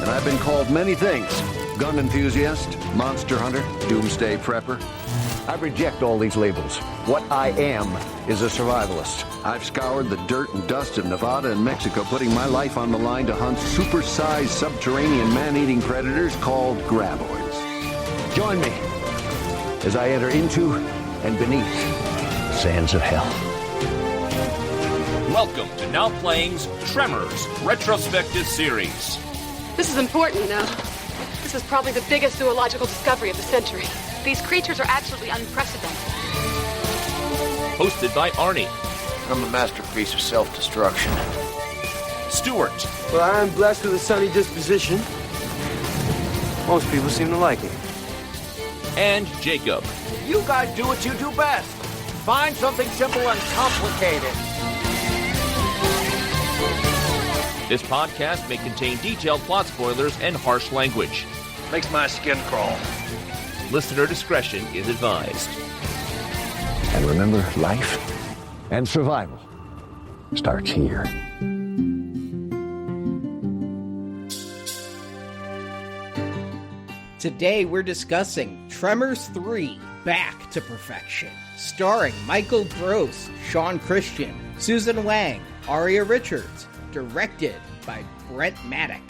and I've been called many things. Gun enthusiast, monster hunter, doomsday prepper. I reject all these labels. What I am is a survivalist. I've scoured the dirt and dust of Nevada and Mexico, putting my life on the line to hunt supersized subterranean man-eating predators called Graboids. Join me as I enter into and beneath the sands of hell. Welcome to Now Playing's Tremors Retrospective Series. This is important now. This is probably the biggest zoological discovery of the century. These creatures are absolutely unprecedented. Hosted by Arnie. I'm a masterpiece of self-destruction. Stuart. Well, I'm blessed with a sunny disposition. Most people seem to like it. And Jakob. You guys do what you do best. Find something simple and complicated. This podcast may contain detailed plot spoilers and harsh language. Makes my skin crawl. Listener discretion is advised. And remember, life and survival starts here. Today we're discussing Tremors 3, Back to Perfection, starring Michael Gross, Sean Christian, Susan Wang, Aria Richards, directed by Brent Maddock.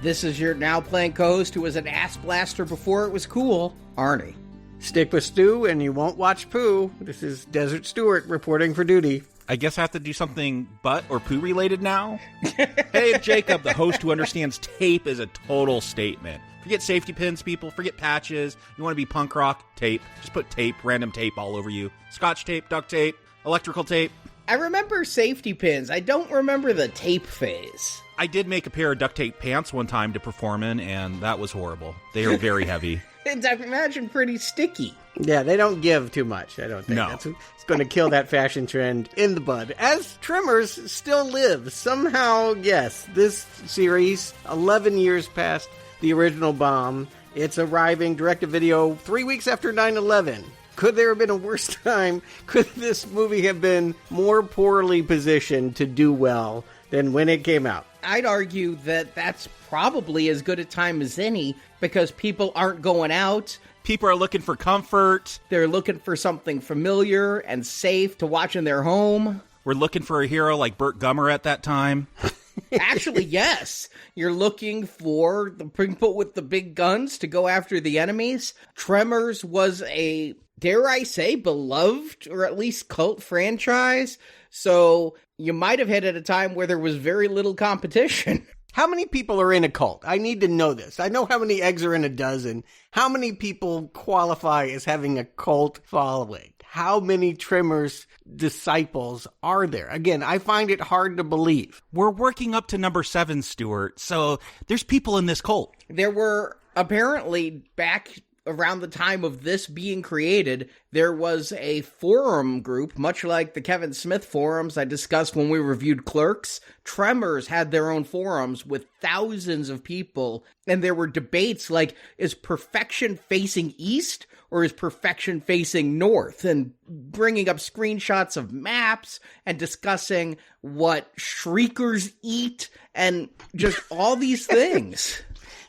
This is your Now Playing co-host who was an ass blaster before it was cool, Arnie. Stick with Stu and you won't watch poo. This is Desert Stuart reporting for duty. I guess I have to do something butt or poo related now? Hey, it's Jacob, the host who understands tape is a total statement. Forget safety pins, people. Forget patches. You want to be punk rock? Tape. Just put tape, random tape all over you. Scotch tape, duct tape, electrical tape. I remember safety pins. I don't remember the tape phase. I did make a pair of duct tape pants one time to perform in, and that was horrible. They are very heavy. And I imagine pretty sticky. Yeah, they don't give too much, I don't think. No. It's going to kill that fashion trend in the bud. As Tremors still lives. Somehow, yes, this series, 11 years past the original bomb, it's arriving direct-to-video 3 weeks after 9/11. Could there have been a worse time? Could this movie have been more poorly positioned to do well than when it came out? I'd argue that that's probably as good a time as any because people aren't going out. People are looking for comfort. They're looking for something familiar and safe to watch in their home. We're looking for a hero like Burt Gummer at that time. Actually, yes. You're looking for the people with the big guns to go after the enemies. Tremors was a, dare I say, beloved or at least cult franchise. So you might have hit at a time where there was very little competition. How many people are in a cult? I need to know this. I know how many eggs are in a dozen. How many people qualify as having a cult following? How many Tremors disciples are there? Again, I find it hard to believe. We're working up to number 7, Stuart, so there's people in this cult. There were apparently back around the time of this being created, there was a forum group, much like the Kevin Smith forums I discussed when we reviewed Clerks. Tremors had their own forums with thousands of people, and there were debates like, is perfection facing east or is perfection facing north? And bringing up screenshots of maps and discussing what shriekers eat and just all these things.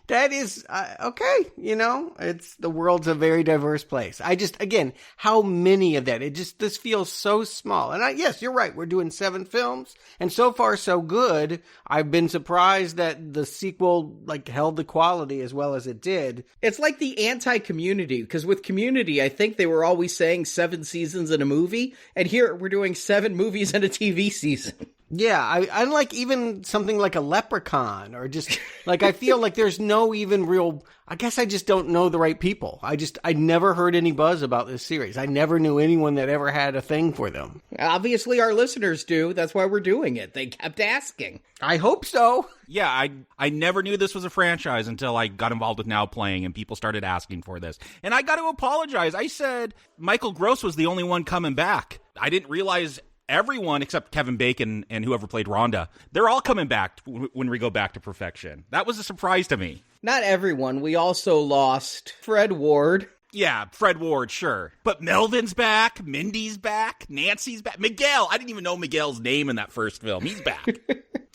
That is, okay, it's the world's a very diverse place. Again, how many of that? This feels so small. And yes, you're right, we're doing 7 films, and so far so good. I've been surprised that the sequel, held the quality as well as it did. It's like the anti-Community, because with Community, I think they were always saying 7 seasons in a movie, and here we're doing 7 movies in a TV season. Yeah, I like even something like a Leprechaun, or just, I feel like there's no even real, I guess I just don't know the right people. I never heard any buzz about this series. I never knew anyone that ever had a thing for them. Obviously our listeners do, that's why we're doing it. They kept asking. I hope so. Yeah, I never knew this was a franchise until I got involved with Now Playing and people started asking for this. And I got to apologize. I said Michael Gross was the only one coming back. I didn't realize everyone except Kevin Bacon and whoever played Rhonda, they're all coming back when we go back to perfection. That was a surprise to me. Not everyone. We also lost Fred Ward. Yeah, Fred Ward, sure. But Melvin's back, Mindy's back, Nancy's back, Miguel. I didn't even know Miguel's name in that first film. He's back.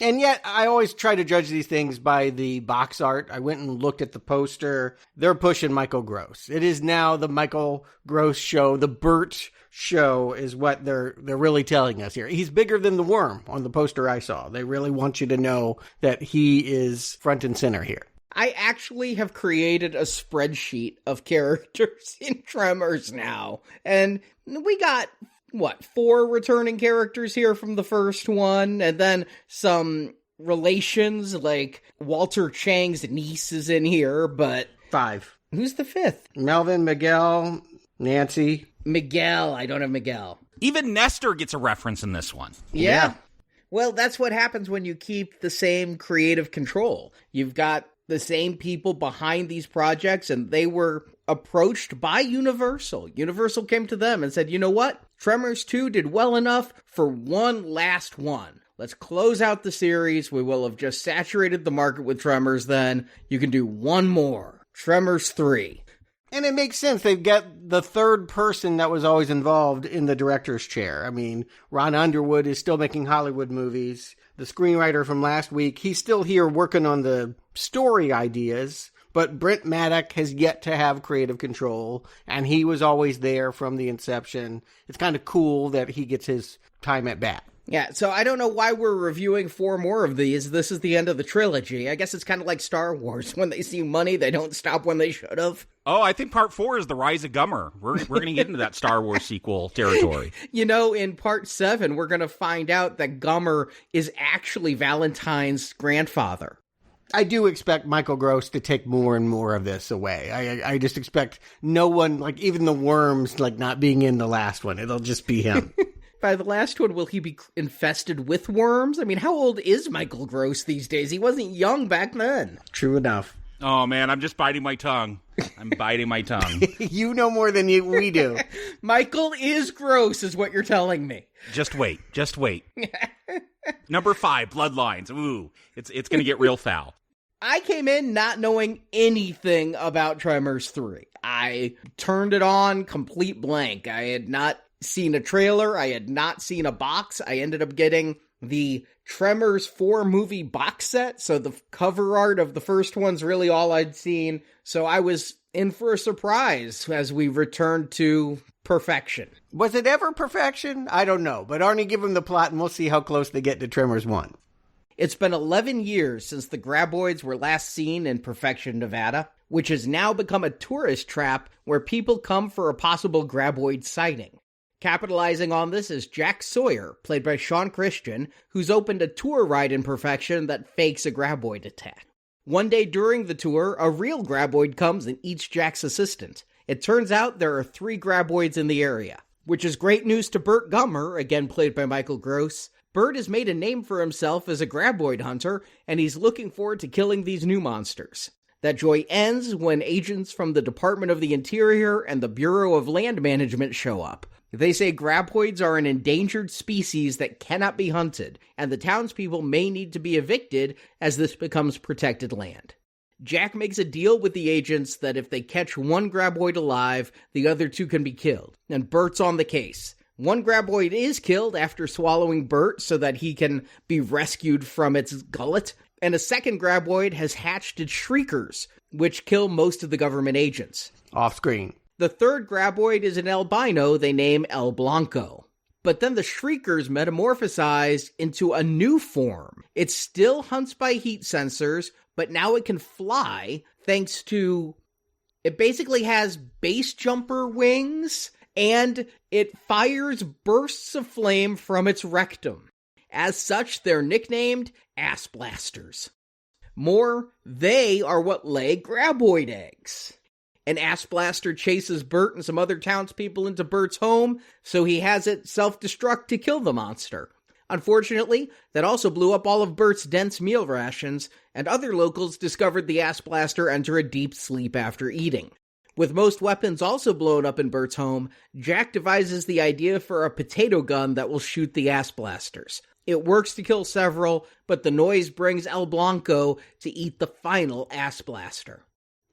And yet, I always try to judge these things by the box art. I went and looked at the poster. They're pushing Michael Gross. It is now the Michael Gross show. The Burt show is what they're really telling us here. He's bigger than the worm on the poster I saw. They really want you to know that he is front and center here. I actually have created a spreadsheet of characters in Tremors now. And we got, 4 returning characters here from the first one, and then some relations, like Walter Chang's niece is in here, but... 5. Who's the 5th? Melvin, Miguel, Nancy. Miguel, I don't have Miguel. Even Nestor gets a reference in this one. Yeah. Well, that's what happens when you keep the same creative control. You've got the same people behind these projects, and they were approached by Universal. Universal came to them and said, you know what? Tremors 2 did well enough for one last one. Let's close out the series. We will have just saturated the market with Tremors then. You can do one more. Tremors 3. And it makes sense. They've got the third person that was always involved in the director's chair. I mean, Ron Underwood is still making Hollywood movies. The screenwriter from last week, he's still here working on the story ideas. But Brent Maddock has yet to have creative control, and he was always there from the inception. It's kind of cool that he gets his time at bat. Yeah, so I don't know why we're reviewing 4 more of these. This is the end of the trilogy. I guess it's kind of like Star Wars. When they see money, they don't stop when they should have. Oh, I think part 4 is the Rise of Gummer. We're going to get into that Star Wars sequel territory. You know, in part 7, we're going to find out that Gummer is actually Valentine's grandfather. I do expect Michael Gross to take more and more of this away. I just expect no one, like even the worms, like not being in the last one. It'll just be him. By the last one, will he be infested with worms? I mean, how old is Michael Gross these days? He wasn't young back then. True enough. Oh, man, I'm just biting my tongue. I'm biting my tongue. You know more than we do. Michael is gross, is what you're telling me. Just wait. Just wait. Number 5, Bloodlines. Ooh, it's going to get real foul. I came in not knowing anything about Tremors 3. I turned it on complete blank. I had not seen a trailer. I had not seen a box. I ended up getting the Tremors 4 movie box set, so the cover art of the first one's really all I'd seen. So I was in for a surprise as we returned to perfection. Was it ever perfection? I don't know. But Arnie, give him the plot and we'll see how close they get to Tremors 1. It's been 11 years since the Graboids were last seen in Perfection, Nevada, which has now become a tourist trap where people come for a possible Graboid sighting. Capitalizing on this is Jack Sawyer, played by Sean Christian, who's opened a tour ride in Perfection that fakes a Graboid attack. One day during the tour, a real Graboid comes and eats Jack's assistant. It turns out there are 3 Graboids in the area, which is great news to Burt Gummer, again played by Michael Gross. Burt has made a name for himself as a Graboid hunter, and he's looking forward to killing these new monsters. That joy ends when agents from the Department of the Interior and the Bureau of Land Management show up. They say Graboids are an endangered species that cannot be hunted, and the townspeople may need to be evicted as this becomes protected land. Jack makes a deal with the agents that if they catch one Graboid alive, the other 2 can be killed, and Burt's on the case. One Graboid is killed after swallowing Burt so that he can be rescued from its gullet, and a second Graboid has hatched its Shriekers, which kill most of the government agents. Off screen. The third Graboid is an albino they name El Blanco. But then the Shriekers metamorphosize into a new form. It still hunts by heat sensors, but now it can fly thanks to... It basically has base jumper wings, and it fires bursts of flame from its rectum. As such, they're nicknamed Ass Blasters. More, they are what lay Graboid eggs. An Ass Blaster chases Burt and some other townspeople into Burt's home, so he has it self-destruct to kill the monster. Unfortunately, that also blew up all of Burt's dense meal rations, and other locals discovered the Ass Blaster enter a deep sleep after eating. With most weapons also blown up in Burt's home, Jack devises the idea for a potato gun that will shoot the Ass Blasters. It works to kill several, but the noise brings El Blanco to eat the final Ass Blaster.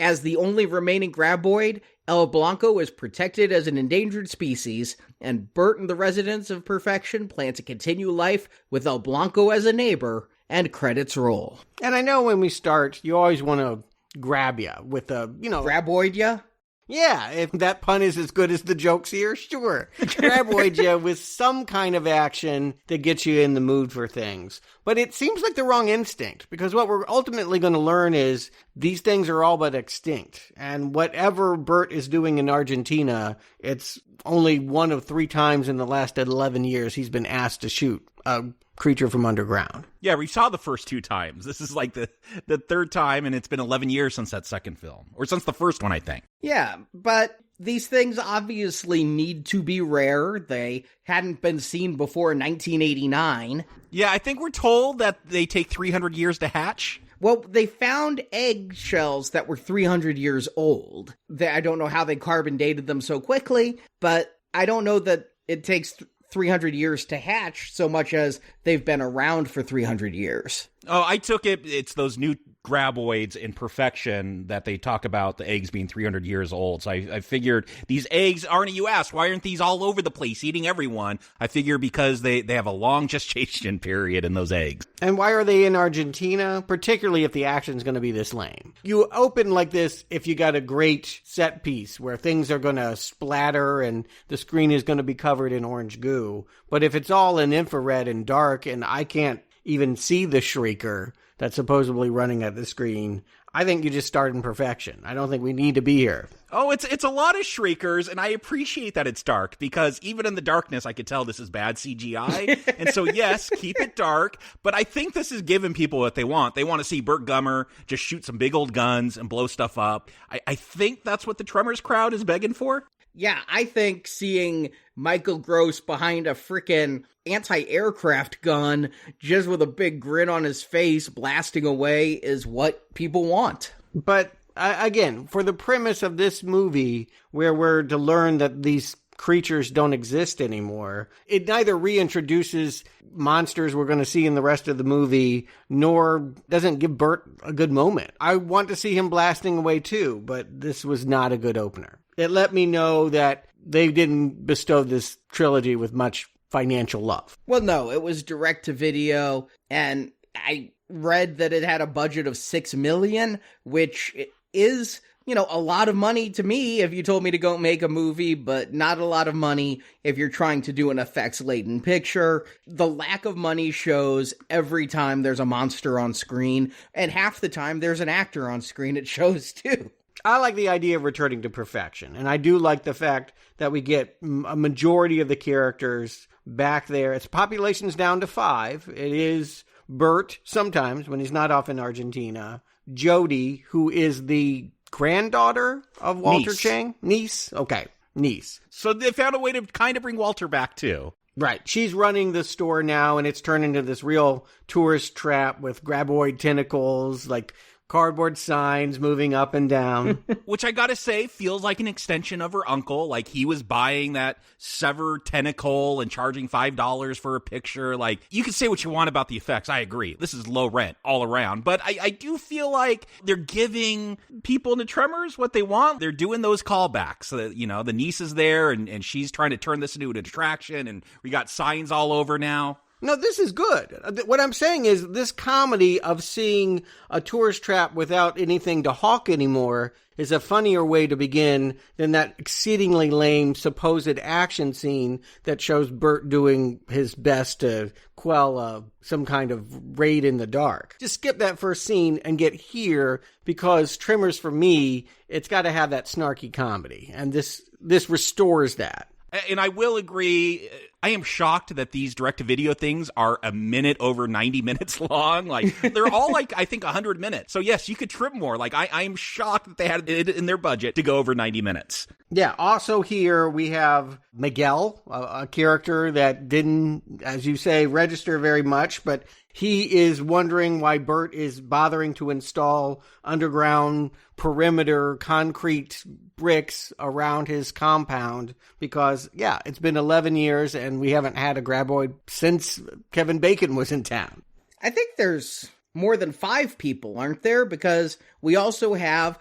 As the only remaining Graboid, El Blanco is protected as an endangered species, and Burt and the residents of Perfection plan to continue life with El Blanco as a neighbor, and credits roll. And I know when we start, you always want to grab you with a, Graboid ya? Yeah, if that pun is as good as the jokes here, sure. Graboid you with some kind of action that gets you in the mood for things. But it seems like the wrong instinct, because what we're ultimately going to learn is these things are all but extinct. And whatever Burt is doing in Argentina, it's only one of 3 times in the last 11 years he's been asked to shoot a creature from underground. Yeah, we saw the first 2 times. This is like the 3rd time, and it's been 11 years since that second film. Or since the first one, I think. Yeah, but these things obviously need to be rare. They hadn't been seen before 1989. Yeah, I think we're told that they take 300 years to hatch. Well, they found eggshells that were 300 years old. I don't know how they carbon dated them so quickly, but I don't know that it takes 300 years to hatch so much as they've been around for 300 years. Oh, I took it's those new Graboids in Perfection that they talk about the eggs being 300 years old. So I figured these eggs, Arnie, you asked, why aren't these all over the place eating everyone? I figure because they have a long gestation period in those eggs. And why are they in Argentina? Particularly if the action's going to be this lame. You open like this if you got a great set piece where things are going to splatter and the screen is going to be covered in orange goo. But if it's all in infrared and dark and I can't even see the shrieker that's supposedly running at the screen, I think you just start in Perfection. I don't think we need to be here. Oh, it's a lot of shriekers, and I appreciate that it's dark, because even in the darkness, I could tell this is bad CGI. And so, yes, keep it dark, but I think this is giving people what they want. They want to see Burt Gummer just shoot some big old guns and blow stuff up. I think that's what the Tremors crowd is begging for. Yeah, I think seeing Michael Gross behind a frickin' anti-aircraft gun, just with a big grin on his face, blasting away, is what people want. But, again, for the premise of this movie, where we're to learn that these creatures don't exist anymore, it neither reintroduces monsters we're going to see in the rest of the movie, nor doesn't give Burt a good moment. I want to see him blasting away too, but this was not a good opener. It let me know that they didn't bestow this trilogy with much financial love. Well, no, it was direct to video, and I read that it had a budget of $6 million, which is, a lot of money to me if you told me to go make a movie, but not a lot of money if you're trying to do an effects-laden picture. The lack of money shows every time there's a monster on screen, and half the time there's an actor on screen, it shows too. I like the idea of returning to Perfection, and I do like the fact that we get a majority of the characters back there. Its population's down to 5. It is Burt, sometimes, when he's not off in Argentina. Jody, who is the granddaughter of Walter Chang? Niece? Okay, niece. So they found a way to kind of bring Walter back, too. Right. She's running the store now, and it's turned into this real tourist trap with Graboid tentacles, like cardboard signs moving up and down. Which I gotta say feels like an extension of her uncle. Like he was buying that severed tentacle and charging $5 for a picture. Like, you can say what you want about the effects. I agree. This is low rent all around. But I do feel like they're giving people in the Tremors what they want. They're doing those callbacks. So that, the niece is there and she's trying to turn this into an attraction. And we got signs all over now. No, this is good. What I'm saying is this comedy of seeing a tourist trap without anything to hawk anymore is a funnier way to begin than that exceedingly lame supposed action scene that shows Burt doing his best to quell some kind of raid in the dark. Just skip that first scene and get here, because Tremors, for me, it's got to have that snarky comedy, and this restores that. And I will agree, I am shocked that these direct-to-video things are a minute over 90 minutes long. Like, they're all I think 100 minutes. So yes, you could trim more. Like, I am shocked that they had it in their budget to go over 90 minutes. Yeah, also here we have Miguel, a character that didn't, as you say, register very much, but he is wondering why Burt is bothering to install underground perimeter concrete bricks around his compound because, yeah, it's been 11 years and we haven't had a Graboid since Kevin Bacon was in town. I think there's more than 5 people, aren't there? Because we also have,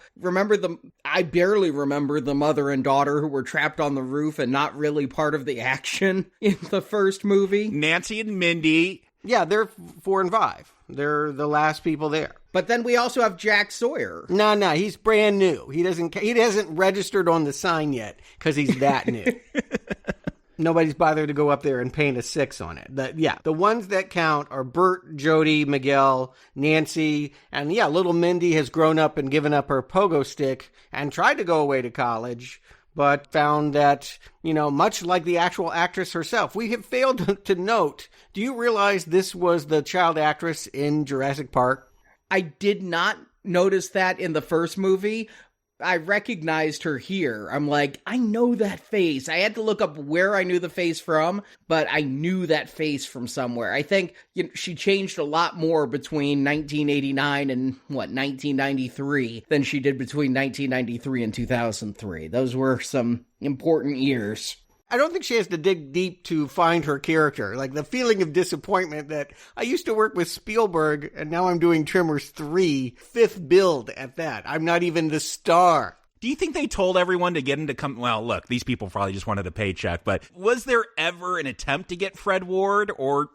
I barely remember the mother and daughter who were trapped on the roof and not really part of the action in the first movie. Nancy and Mindy. Yeah, they're 4 and 5. They're the last people there. But then we also have Jack Sawyer. No, he's brand new. He hasn't registered on the sign yet because he's that new. Nobody's bothered to go up there and paint a 6 on it. The ones that count are Burt, Jody, Miguel, Nancy, and little Mindy has grown up and given up her pogo stick and tried to go away to college, but found that, much like the actual actress herself, we have failed to note. Do you realize this was the child actress in Jurassic Park? I did not notice that in the first movie. I recognized her here. I'm like, I know that face. I had to look up where I knew the face from, but I knew that face from somewhere. I think she changed a lot more between 1989 and 1993 than she did between 1993 and 2003. Those were some important years. I don't think she has to dig deep to find her character. Like the feeling of disappointment that I used to work with Spielberg and now I'm doing Tremors 3, 5th build at that. I'm not even the star. Do you think they told everyone to get him to come? Well, look, these people probably just wanted a paycheck, but was there ever an attempt to get Fred Ward? Or,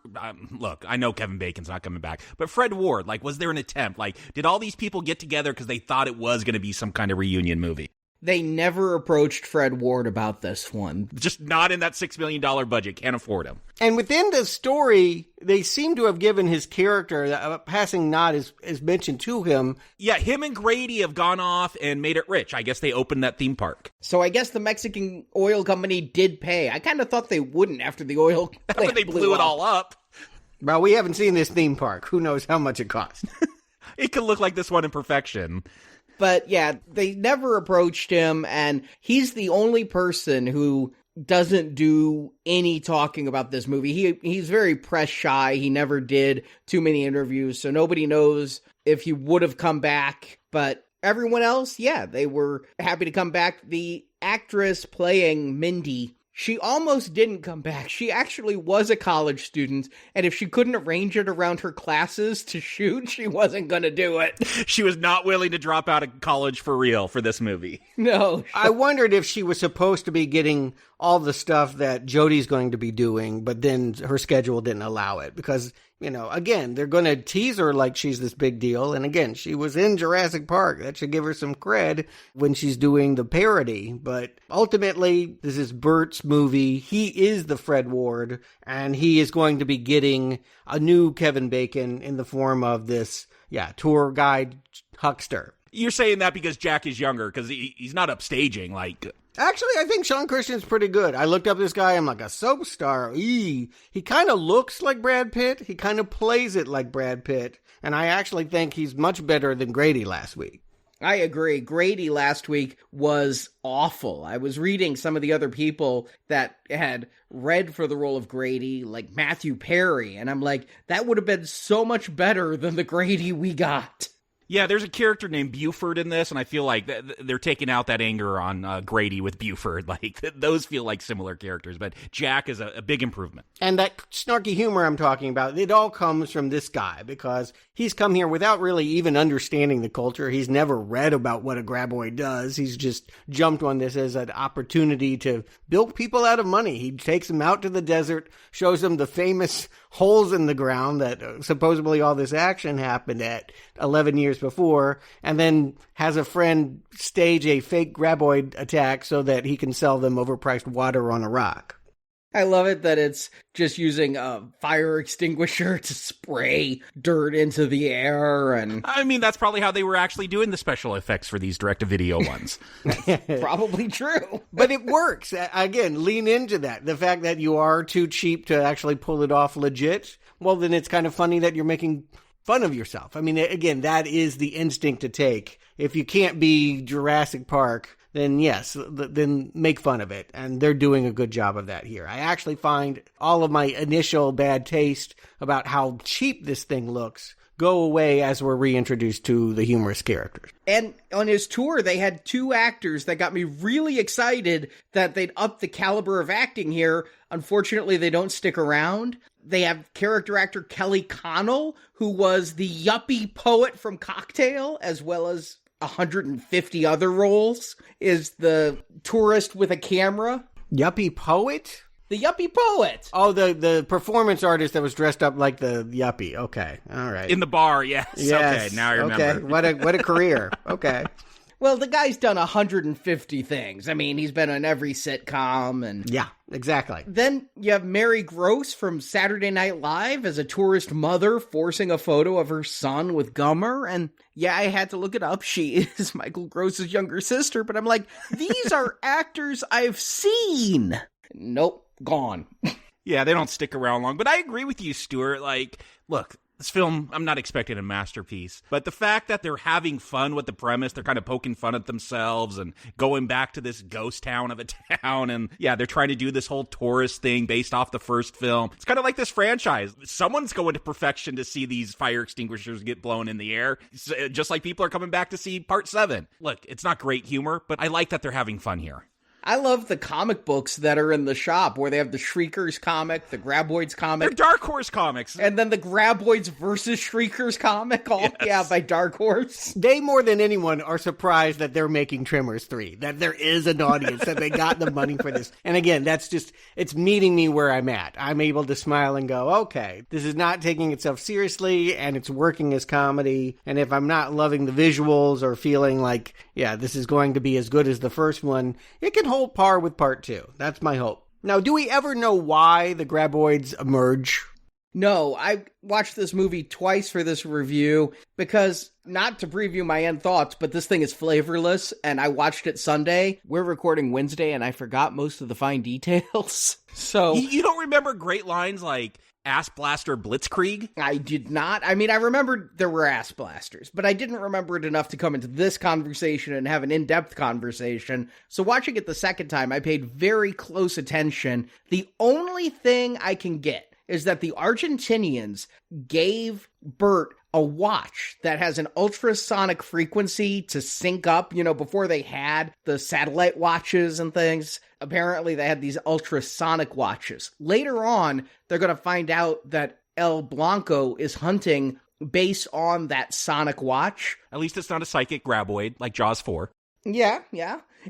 look, I know Kevin Bacon's not coming back, but Fred Ward, was there an attempt? Did all these people get together because they thought it was going to be some kind of reunion movie? They never approached Fred Ward about this one. Just not in that $6 million budget. Can't afford him. And within the story, they seem to have given his character, a passing nod is mentioned to him. Yeah, him and Grady have gone off and made it rich. I guess they opened that theme park. So I guess the Mexican oil company did pay. I kind of thought they wouldn't after the oil plant they blew it all up. Well, we haven't seen this theme park. Who knows how much it cost? It could look like this one in perfection. But yeah, they never approached him, and he's the only person who doesn't do any talking about this movie. He's very press shy. He never did too many interviews, so nobody knows if he would have come back. But everyone else, yeah, they were happy to come back. The actress playing Mindy, she almost didn't come back. She actually was a college student, and if she couldn't arrange it around her classes to shoot, she wasn't going to do it. She was not willing to drop out of college for real for this movie. No. I wondered if she was supposed to be getting all the stuff that Jodie's going to be doing, but then her schedule didn't allow it because, again, they're going to tease her like she's this big deal. And again, she was in Jurassic Park. That should give her some cred when she's doing the parody. But ultimately, this is Burt's movie. He is the Fred Ward, and he is going to be getting a new Kevin Bacon in the form of this, tour guide huckster. You're saying that because Jack is younger, because he's not upstaging, Actually, I think Sean Christian's pretty good. I looked up this guy, I'm like, a soap star. He kind of looks like Brad Pitt. He kind of plays it like Brad Pitt. And I actually think he's much better than Grady last week. I agree. Grady last week was awful. I was reading some of the other people that had read for the role of Grady, like Matthew Perry, and I'm like, that would have been so much better than the Grady we got. Yeah, there's a character named Buford in this, and I feel like they're taking out that anger on Grady with Buford. Those feel like similar characters, but Jack is a big improvement. And that snarky humor I'm talking about, it all comes from this guy, because he's come here without really even understanding the culture. He's never read about what a Graboid does. He's just jumped on this as an opportunity to bilk people out of money. He takes them out to the desert, shows them the famous holes in the ground that supposedly all this action happened at 11 years before, and then has a friend stage a fake Graboid attack so that he can sell them overpriced water on a rock. I love it that it's just using a fire extinguisher to spray dirt into the air. And I mean, that's probably how they were actually doing the special effects for these direct-to-video ones. Probably true. But it works. Again, lean into that. The fact that you are too cheap to actually pull it off legit, well, then it's kind of funny that you're making fun of yourself. I mean, again, that is the instinct to take. If you can't be Jurassic Park, then yes, then make fun of it. And they're doing a good job of that here. I actually find all of my initial bad taste about how cheap this thing looks go away as we're reintroduced to the humorous characters. And on his tour, they had 2 actors that got me really excited that they'd up the caliber of acting here. Unfortunately, they don't stick around. They have character actor Kelly Connell, who was the yuppie poet from Cocktail, as well as 150 other roles, is the tourist with a camera. Yuppie poet? The yuppie poet. Oh, the performance artist that was dressed up like the yuppie. Okay, all right. In the bar, yes. Yes. Okay, now I remember. Okay, what a career. Okay. Well, the guy's done 150 things. I mean, he's been on every sitcom and... Yeah, exactly. Then you have Mary Gross from Saturday Night Live as a tourist mother forcing a photo of her son with Gummer. And yeah, I had to look it up. She is Michael Gross's younger sister, but I'm like, these are actors I've seen. Nope, gone. Yeah, they don't stick around long. But I agree with you, Stuart. Like, look, this film, I'm not expecting a masterpiece, but the fact that they're having fun with the premise, they're kind of poking fun at themselves and going back to this ghost town of a town, and yeah, they're trying to do this whole tourist thing based off the first film. It's kind of like this franchise. Someone's going to perfection to see these fire extinguishers get blown in the air, just like people are coming back to see Part 7. Look, it's not great humor, but I like that they're having fun here. I love the comic books that are in the shop, where they have the Shriekers comic, the Graboids comic. They're Dark Horse comics. And then the Graboids versus Shriekers comic, by Dark Horse. They, more than anyone, are surprised that they're making Tremors 3, that there is an audience, that they got the money for this. And again, that's just, it's meeting me where I'm at. I'm able to smile and go, okay, this is not taking itself seriously, and it's working as comedy. And if I'm not loving the visuals or feeling like, yeah, this is going to be as good as the first one, it can hold par with Part 2. That's my hope. Now, do we ever know why the Graboids emerge? No, I watched this movie twice for this review because, not to preview my end thoughts, but this thing is flavorless, and I watched it Sunday. We're recording Wednesday, and I forgot most of the fine details. So You don't remember great lines like Ass Blaster Blitzkrieg? I did not. I mean, I remembered there were ass blasters, but I didn't remember it enough to come into this conversation and have an in-depth conversation. So watching it the second time, I paid very close attention. The only thing I can get is that the Argentinians gave Burt a watch that has an ultrasonic frequency to sync up, before they had the satellite watches and things. Apparently they had these ultrasonic watches. Later on, they're going to find out that El Blanco is hunting based on that sonic watch. At least it's not a psychic graboid like Jaws 4. Yeah.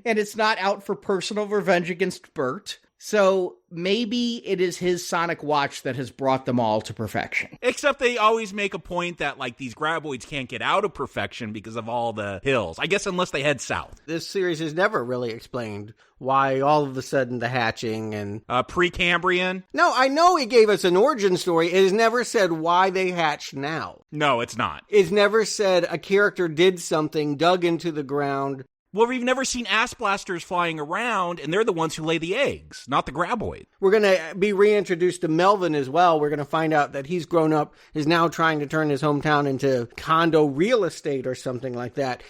And it's not out for personal revenge against Burt. So maybe it is his sonic watch that has brought them all to perfection. Except they always make a point that, like, these graboids can't get out of perfection because of all the hills. I guess unless they head south. This series has never really explained why all of a sudden the hatching and... Precambrian? No, I know it gave us an origin story. It has never said why they hatched now. No, it's not. It's never said a character did something, dug into the ground... Well, we've never seen ass blasters flying around, and they're the ones who lay the eggs, not the graboid. We're going to be reintroduced to Melvin as well. We're going to find out that he's grown up, is now trying to turn his hometown into condo real estate or something like that.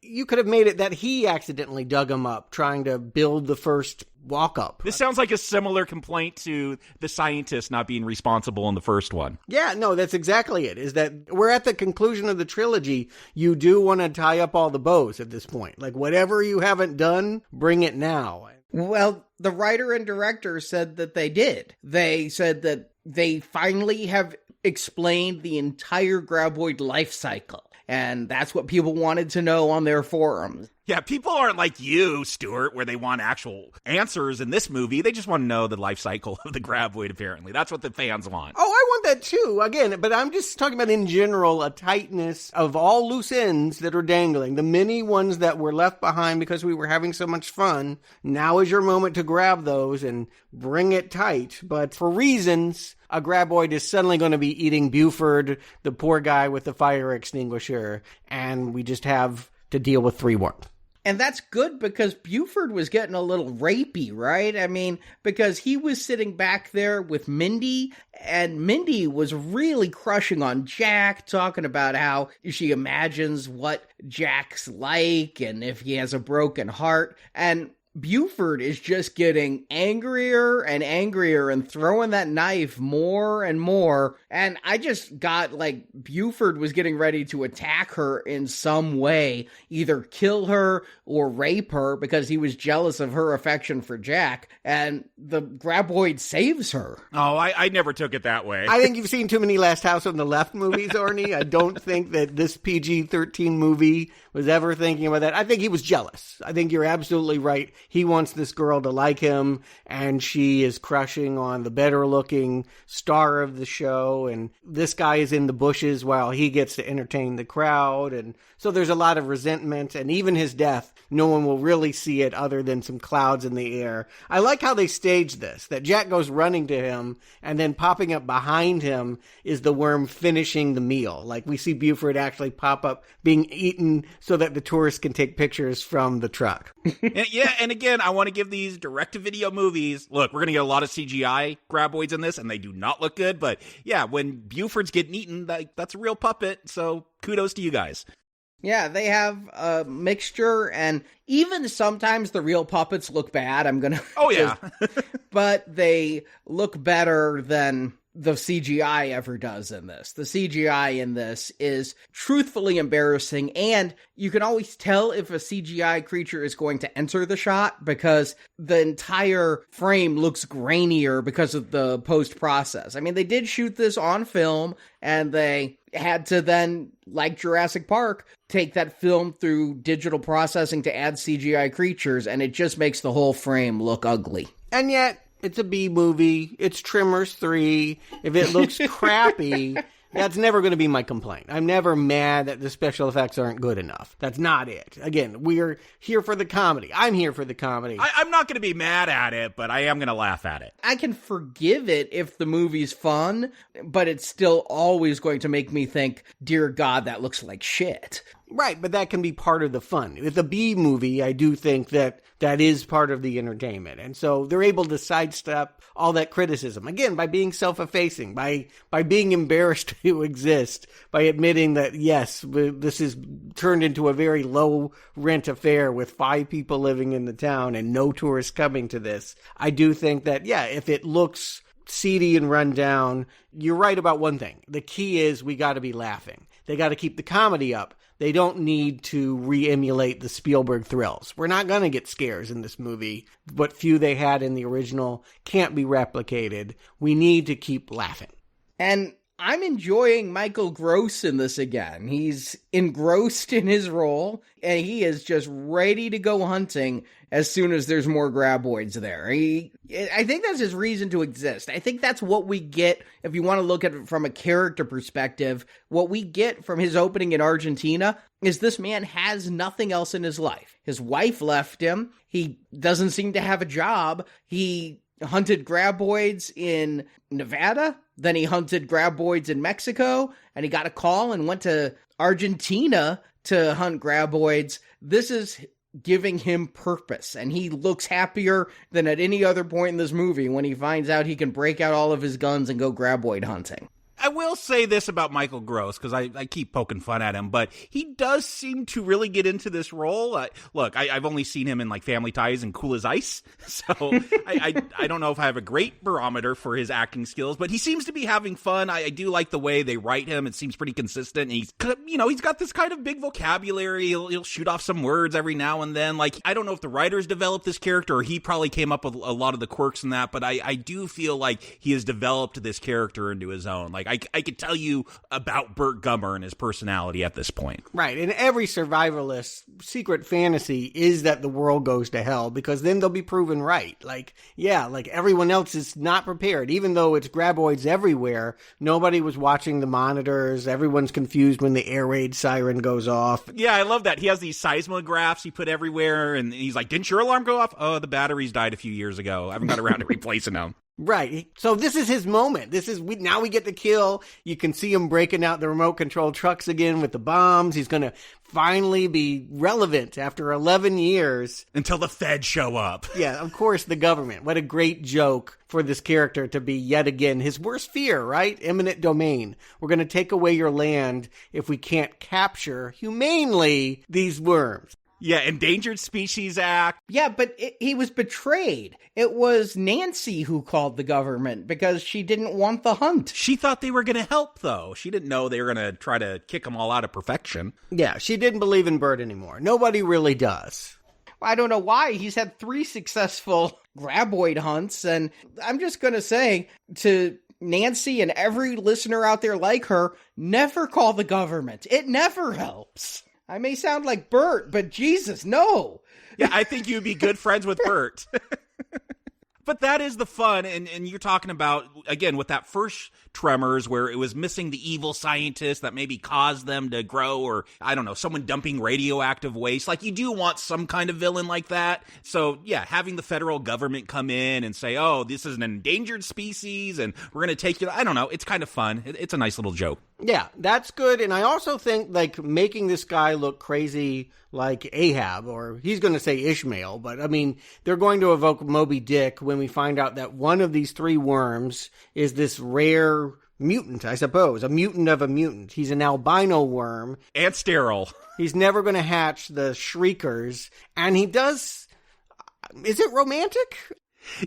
You could have made it that he accidentally dug him up, trying to build the first walk-up. This sounds like a similar complaint to the scientist not being responsible in the first one. Yeah, no, that's exactly it, is that we're at the conclusion of the trilogy. You do want to tie up all the bows at this point. Like, whatever you haven't done, bring it now. Well, the writer and director said that they did. They said that they finally have explained the entire Graboid life cycle. And that's what people wanted to know on their forums. Yeah, people aren't like you, Stuart, where they want actual answers in this movie. They just want to know the life cycle of the Graboid, apparently. That's what the fans want. Oh, I want that too, again, but I'm just talking about in general a tightness of all loose ends that are dangling. The many ones that were left behind because we were having so much fun. Now is your moment to grab those and bring it tight. But for reasons, a Graboid is suddenly going to be eating Buford, the poor guy with the fire extinguisher, and we just have to deal with 3 more. And that's good because Buford was getting a little rapey, right? I mean, because he was sitting back there with Mindy, and Mindy was really crushing on Jack, talking about how she imagines what Jack's like and if he has a broken heart. And Buford is just getting angrier and angrier and throwing that knife more and more. And I just got like Buford was getting ready to attack her in some way, either kill her or rape her because he was jealous of her affection for Jack. And the Graboid saves her. Oh, I never took it that way. I think you've seen too many Last House on the Left movies, Arnie. I don't think that this PG-13 movie was ever thinking about that. I think he was jealous. I think you're absolutely right. He wants this girl to like him, and she is crushing on the better-looking star of the show, and this guy is in the bushes while he gets to entertain the crowd, and so there's a lot of resentment, and even his death, no one will really see it other than some clouds in the air. I like how they stage this, that Jack goes running to him, and then popping up behind him is the worm finishing the meal. Like, we see Buford actually pop up being eaten so that the tourists can take pictures from the truck. Yeah, and again, I want to give these direct-to-video movies, look, we're going to get a lot of CGI Graboids in this, and they do not look good, but yeah, when Buford's getting eaten, that's a real puppet, so kudos to you guys. Yeah, they have a mixture, and even sometimes the real puppets look bad. Oh, yeah. But they look better than the CGI ever does in this. The CGI in this is truthfully embarrassing, and you can always tell if a CGI creature is going to enter the shot because the entire frame looks grainier because of the post-process. I mean, they did shoot this on film, and they had to then, like Jurassic Park, take that film through digital processing to add CGI creatures, and it just makes the whole frame look ugly. And yet, it's a B movie. It's Tremors 3. If it looks crappy, that's never going to be my complaint. I'm never mad that the special effects aren't good enough. That's not it. Again, we're here for the comedy. I'm here for the comedy. I'm not going to be mad at it, but I am going to laugh at it. I can forgive it if the movie's fun, but it's still always going to make me think, dear God, that looks like shit. Right, but that can be part of the fun. With a B movie, I do think that is part of the entertainment. And so they're able to sidestep all that criticism. Again, by being self-effacing, by being embarrassed to exist, by admitting that, yes, this is turned into a very low-rent affair with 5 people living in the town and no tourists coming to this. I do think that, yeah, if it looks seedy and run down, you're right about one thing. The key is we got to be laughing. They got to keep the comedy up. They don't need to re-emulate the Spielberg thrills. We're not going to get scares in this movie. What few they had in the original can't be replicated. We need to keep laughing. And I'm enjoying Michael Gross in this again. He's engrossed in his role, and he is just ready to go hunting as soon as there's more Graboids there. I think that's his reason to exist. I think that's what we get, if you want to look at it from a character perspective, what we get from his opening in Argentina is this man has nothing else in his life. His wife left him. He doesn't seem to have a job. He hunted Graboids in Nevada, then he hunted Graboids in Mexico, and he got a call and went to Argentina to hunt Graboids. This is giving him purpose, and he looks happier than at any other point in this movie when he finds out he can break out all of his guns and go Graboid hunting. I will say this about Michael Gross, because I keep poking fun at him, but he does seem to really get into this role. Look, I've only seen him in like Family Ties and Cool as Ice, so I don't know if I have a great barometer for his acting skills, but he seems to be having fun. I do like the way they write him. It seems pretty consistent. And he's got this kind of big vocabulary. He'll shoot off some words every now and then. Like, I don't know if the writers developed this character or he probably came up with a lot of the quirks in that, but I do feel like he has developed this character into his own. Like, I could tell you about Burt Gummer and his personality at this point. Right, and every survivalist's secret fantasy is that the world goes to hell, because then they'll be proven right. Like everyone else is not prepared. Even though it's Graboids everywhere, nobody was watching the monitors. Everyone's confused when the air raid siren goes off. Yeah, I love that. He has these seismographs he put everywhere, and he's like, didn't your alarm go off? Oh, the batteries died a few years ago. I haven't got around to replacing them. Right. So this is his moment. Now we get to kill. You can see him breaking out the remote control trucks again with the bombs. He's going to finally be relevant after 11 years. Until the feds show up. Yeah, of course, the government. What a great joke for this character to be yet again his worst fear, right? Eminent domain. We're going to take away your land if we can't capture humanely these worms. Yeah, Endangered Species Act. Yeah, but he was betrayed. It was Nancy who called the government because she didn't want the hunt. She thought they were going to help, though. She didn't know they were going to try to kick them all out of perfection. Yeah, she didn't believe in Burt anymore. Nobody really does. I don't know why. He's had 3 successful Graboid hunts, and I'm just going to say to Nancy and every listener out there like her, never call the government. It never helps. I may sound like Burt, but Jesus, no. Yeah, I think you'd be good friends with Burt. But that is the fun, and you're talking about, again, with that first Tremors, where it was missing the evil scientist that maybe caused them to grow, or, I don't know, someone dumping radioactive waste. Like, you do want some kind of villain like that. So, yeah, having the federal government come in and say, oh, this is an endangered species, and we're going to take you, I don't know, it's kind of fun. It's a nice little joke. Yeah, that's good. And I also think, like, making this guy look crazy like Ahab, or he's going to say Ishmael, but I mean, they're going to evoke Moby Dick when we find out that one of these 3 worms is this rare mutant, I suppose, a mutant of a mutant. He's an albino worm. And sterile. He's never going to hatch the Shriekers, and he does... Is it romantic?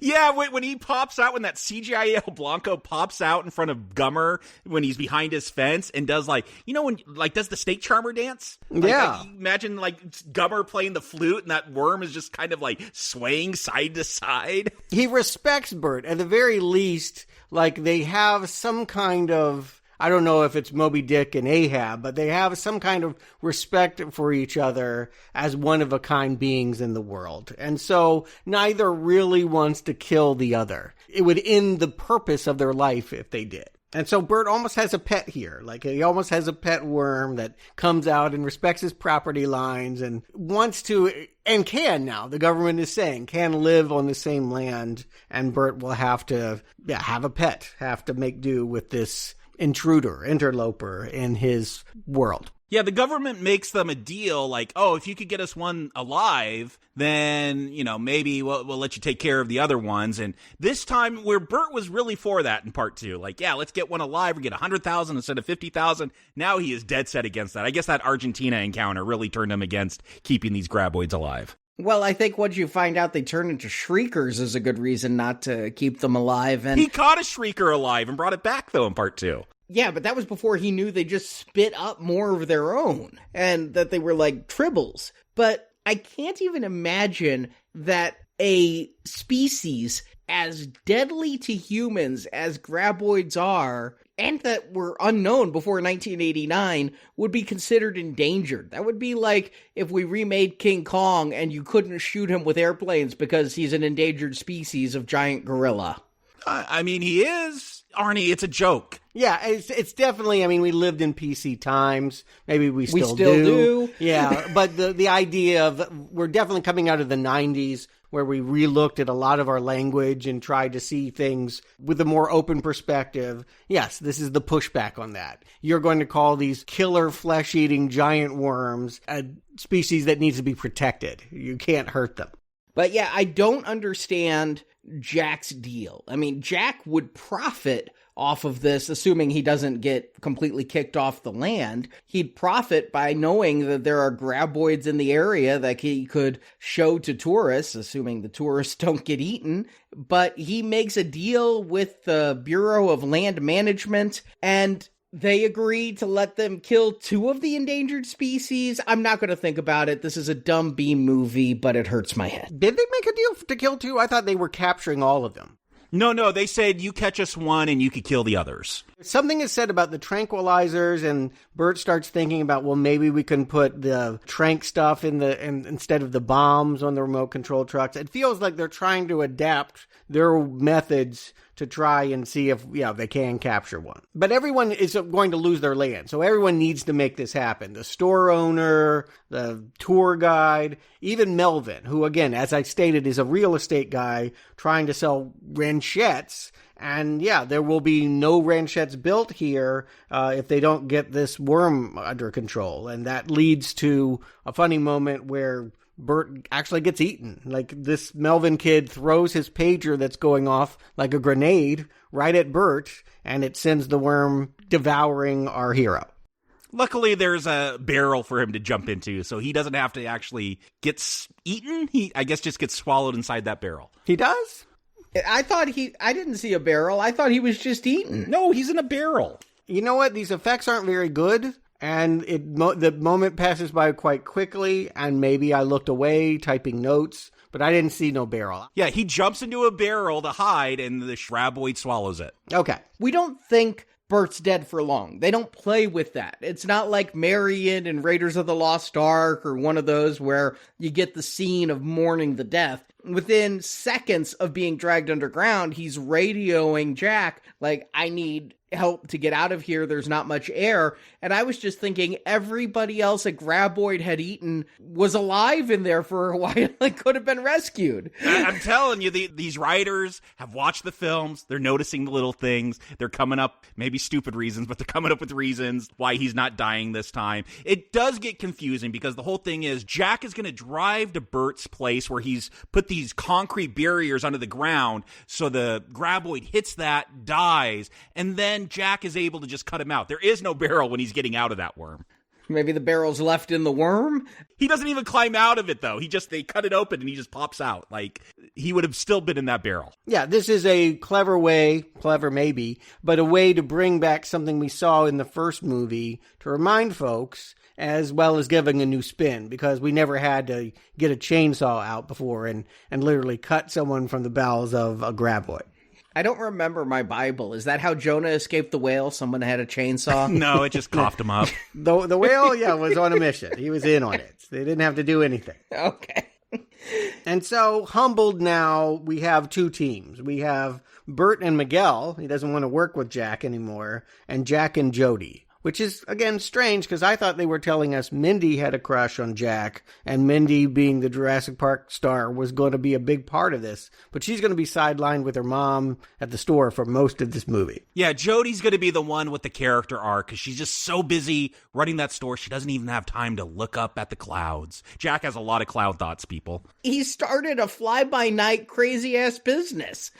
Yeah, when he pops out, when that CGI El Blanco pops out in front of Gummer when he's behind his fence and does when does the snake charmer dance? Yeah. Imagine Gummer playing the flute and that worm is just kind of swaying side to side. He respects Burt. At the very least, they have some kind of, I don't know if it's Moby Dick and Ahab, but they have some kind of respect for each other as one-of-a-kind beings in the world. And so neither really wants to kill the other. It would end the purpose of their life if they did. And so Burt almost has a pet here. He almost has a pet worm that comes out and respects his property lines and wants to, and can now, the government is saying, can live on the same land. And Burt will have to have a pet, have to make do with this interloper in his world. Yeah, the government makes them a deal if you could get us one alive, then, maybe we'll let you take care of the other ones. And this time, where Burt was really for that in part 2, let's get one alive or get 100,000 instead of 50,000. Now he is dead set against that. I guess that Argentina encounter really turned him against keeping these Graboids alive. Well, I think once you find out they turn into Shriekers is a good reason not to keep them alive. And he caught a Shrieker alive and brought it back, though, in part 2. Yeah, but that was before he knew they just spit up more of their own and that they were like tribbles. But I can't even imagine that a species as deadly to humans as Graboids are, and that were unknown before 1989, would be considered endangered. That would be like if we remade King Kong and you couldn't shoot him with airplanes because he's an endangered species of giant gorilla. I mean, he is. Arnie, it's a joke. Yeah, it's definitely, we lived in PC times. Maybe we still do. Yeah, but the idea of, we're definitely coming out of the 90s where we relooked at a lot of our language and tried to see things with a more open perspective. Yes, this is the pushback on that. You're going to call these killer flesh-eating giant worms a species that needs to be protected. You can't hurt them. But yeah, I don't understand Jack's deal. Jack would profit off of this, assuming he doesn't get completely kicked off the land. He'd profit by knowing that there are Graboids in the area that he could show to tourists, assuming the tourists don't get eaten. But he makes a deal with the Bureau of Land Management, and they agree to let them kill 2 of the endangered species. I'm not going to think about it. This is a dumb B movie, but it hurts my head. Did they make a deal to kill 2? I thought they were capturing all of them. No, they said you catch us one and you could kill the others. Something is said about the tranquilizers, and Burt starts thinking about, well, maybe we can put the tranq stuff instead of the bombs on the remote control trucks. It feels like they're trying to adapt their methods to try and see if they can capture one. But everyone is going to lose their land, so everyone needs to make this happen. The store owner, the tour guide, even Melvin, who, again, as I stated, is a real estate guy trying to sell ranchettes. And there will be no ranchettes built here if they don't get this worm under control. And that leads to a funny moment where Burt actually gets eaten. This Melvin kid throws his pager that's going off like a grenade right at Burt, and it sends the worm devouring our hero. Luckily, there's a barrel for him to jump into, so he doesn't have to actually get eaten. He, I guess, just gets swallowed inside that barrel. He does? I didn't see a barrel. I thought he was just eaten. No, he's in a barrel. You know what? These effects aren't very good, and the moment passes by quite quickly, and maybe I looked away typing notes, but I didn't see no barrel. Yeah, he jumps into a barrel to hide, and the Graboid swallows it. Okay. We don't think Burt's dead for long. They don't play with that. It's not like Marion in Raiders of the Lost Ark or one of those where you get the scene of mourning the death. Within seconds of being dragged underground, he's radioing Jack, like, I need help to get out of here. There's not much air. And I was just thinking everybody else that Graboid had eaten was alive in there for a while and could have been rescued. I'm telling you, these writers have watched the films. They're noticing the little things. They're coming up, maybe stupid reasons, but they're coming up with reasons why he's not dying this time. It does get confusing because the whole thing is Jack is going to drive to Burt's place where he's put these concrete barriers under the ground. So the Graboid hits that, dies, and then Jack is able to just cut him out. There is no barrel when he's getting out of that worm. Maybe the barrel's left in the worm? He doesn't even climb out of it, though. They cut it open and he just pops out. Like, he would have still been in that barrel. Yeah, this is a clever maybe, but a way to bring back something we saw in the first movie to remind folks, as well as giving a new spin, because we never had to get a chainsaw out before and literally cut someone from the bowels of a Graboid. I don't remember my Bible. Is that how Jonah escaped the whale? Someone had a chainsaw? No, it just coughed him up. The whale, was on a mission. He was in on it. They didn't have to do anything. Okay. And so, humbled now, we have two teams. We have Burt and Miguel. He doesn't want to work with Jack anymore. And Jack and Jody. Which is, again, strange, because I thought they were telling us Mindy had a crush on Jack, and Mindy, being the Jurassic Park star, was going to be a big part of this. But she's going to be sidelined with her mom at the store for most of this movie. Yeah, Jody's going to be the one with the character arc, because she's just so busy running that store, she doesn't even have time to look up at the clouds. Jack has a lot of cloud thoughts, people. He started a fly-by-night crazy-ass business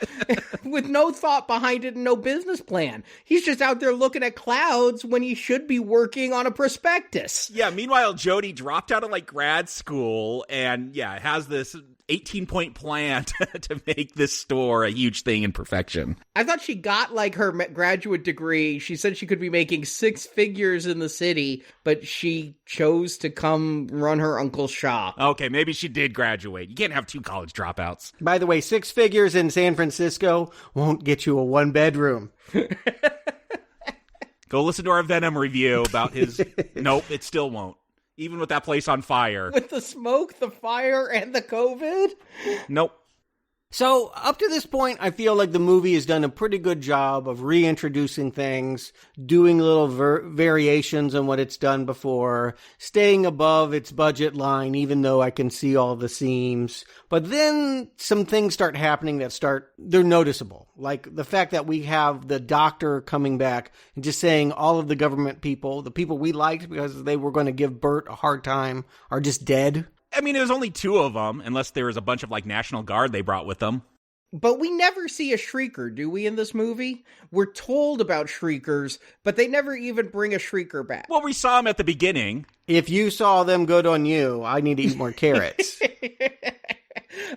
with no thought behind it and no business plan. He's just out there looking at clouds when he should be working on a prospectus. Yeah, meanwhile, Jody dropped out of grad school and has this 18-point plan to make this store a huge thing in perfection. I thought she got her graduate degree. She said she could be making 6 figures in the city, but she chose to come run her uncle's shop. Okay, maybe she did graduate. You can't have 2 college dropouts. By the way, 6 figures in San Francisco won't get you a 1-bedroom. Go listen to our Venom review about his... Nope, it still won't. Even with that place on fire. With the smoke, the fire, and the COVID? Nope. So, up to this point, I feel like the movie has done a pretty good job of reintroducing things, doing little variations on what it's done before, staying above its budget line, even though I can see all the seams. But then some things start happening they're noticeable. Like the fact that we have the doctor coming back and just saying all of the government people, the people we liked because they were going to give Burt a hard time, are just dead. I mean, there's only 2 of them, unless there was a bunch of, National Guard they brought with them. But we never see a shrieker, do we, in this movie? We're told about shriekers, but they never even bring a shrieker back. Well, we saw them at the beginning. If you saw them, good on you. I need to eat more carrots.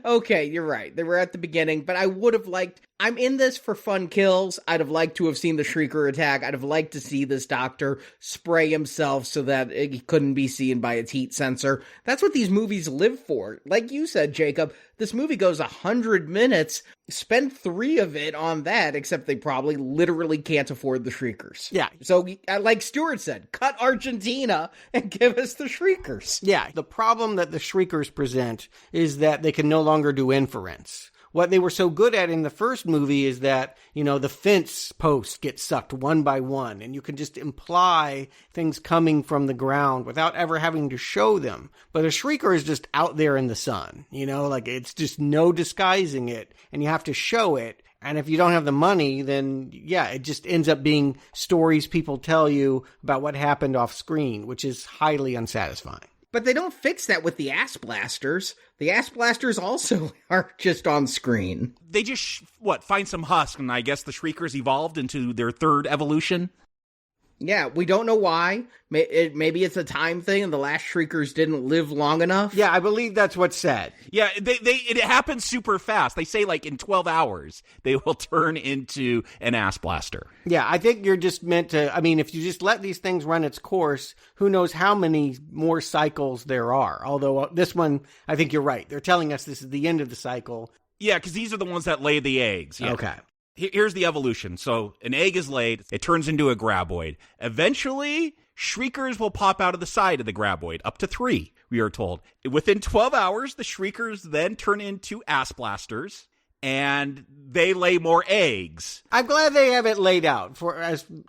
Okay, you're right. They were at the beginning, but I would have liked... I'm in this for fun kills. I'd have liked to have seen the Shrieker attack. I'd have liked to see this doctor spray himself so that he couldn't be seen by its heat sensor. That's what these movies live for. Like you said, Jacob, this movie goes 100 minutes. Spend 3 of it on that, except they probably literally can't afford the Shriekers. Yeah. So, like Stuart said, cut Argentina and give us the Shriekers. Yeah. The problem that the Shriekers present is that they can no longer do inference. What they were so good at in the first movie is that, the fence posts get sucked one by one, and you can just imply things coming from the ground without ever having to show them. But a Shrieker is just out there in the sun, it's just no disguising it, and you have to show it. And if you don't have the money, then, it just ends up being stories people tell you about what happened off screen, which is highly unsatisfying. But they don't fix that with the ass blasters. The ass blasters also are just on screen. They just, find some husk, and I guess the Shriekers evolved into their 3rd evolution? Yeah, we don't know why. Maybe it's a time thing and the last Shriekers didn't live long enough. Yeah, I believe that's what's said. Yeah, it happens super fast. They say like in 12 hours, they will turn into an ass blaster. Yeah, I think you're just meant to, I mean, if you just let these things run its course, who knows how many more cycles there are. Although this one, I think you're right. They're telling us this is the end of the cycle. Yeah, because these are the ones that lay the eggs. Yeah. Okay. Here's the evolution. So an egg is laid, it turns into a graboid. Eventually, Shriekers will pop out of the side of the graboid, up to 3, we are told. Within 12 hours, the Shriekers then turn into ass blasters, and they lay more eggs. I'm glad they have it laid out.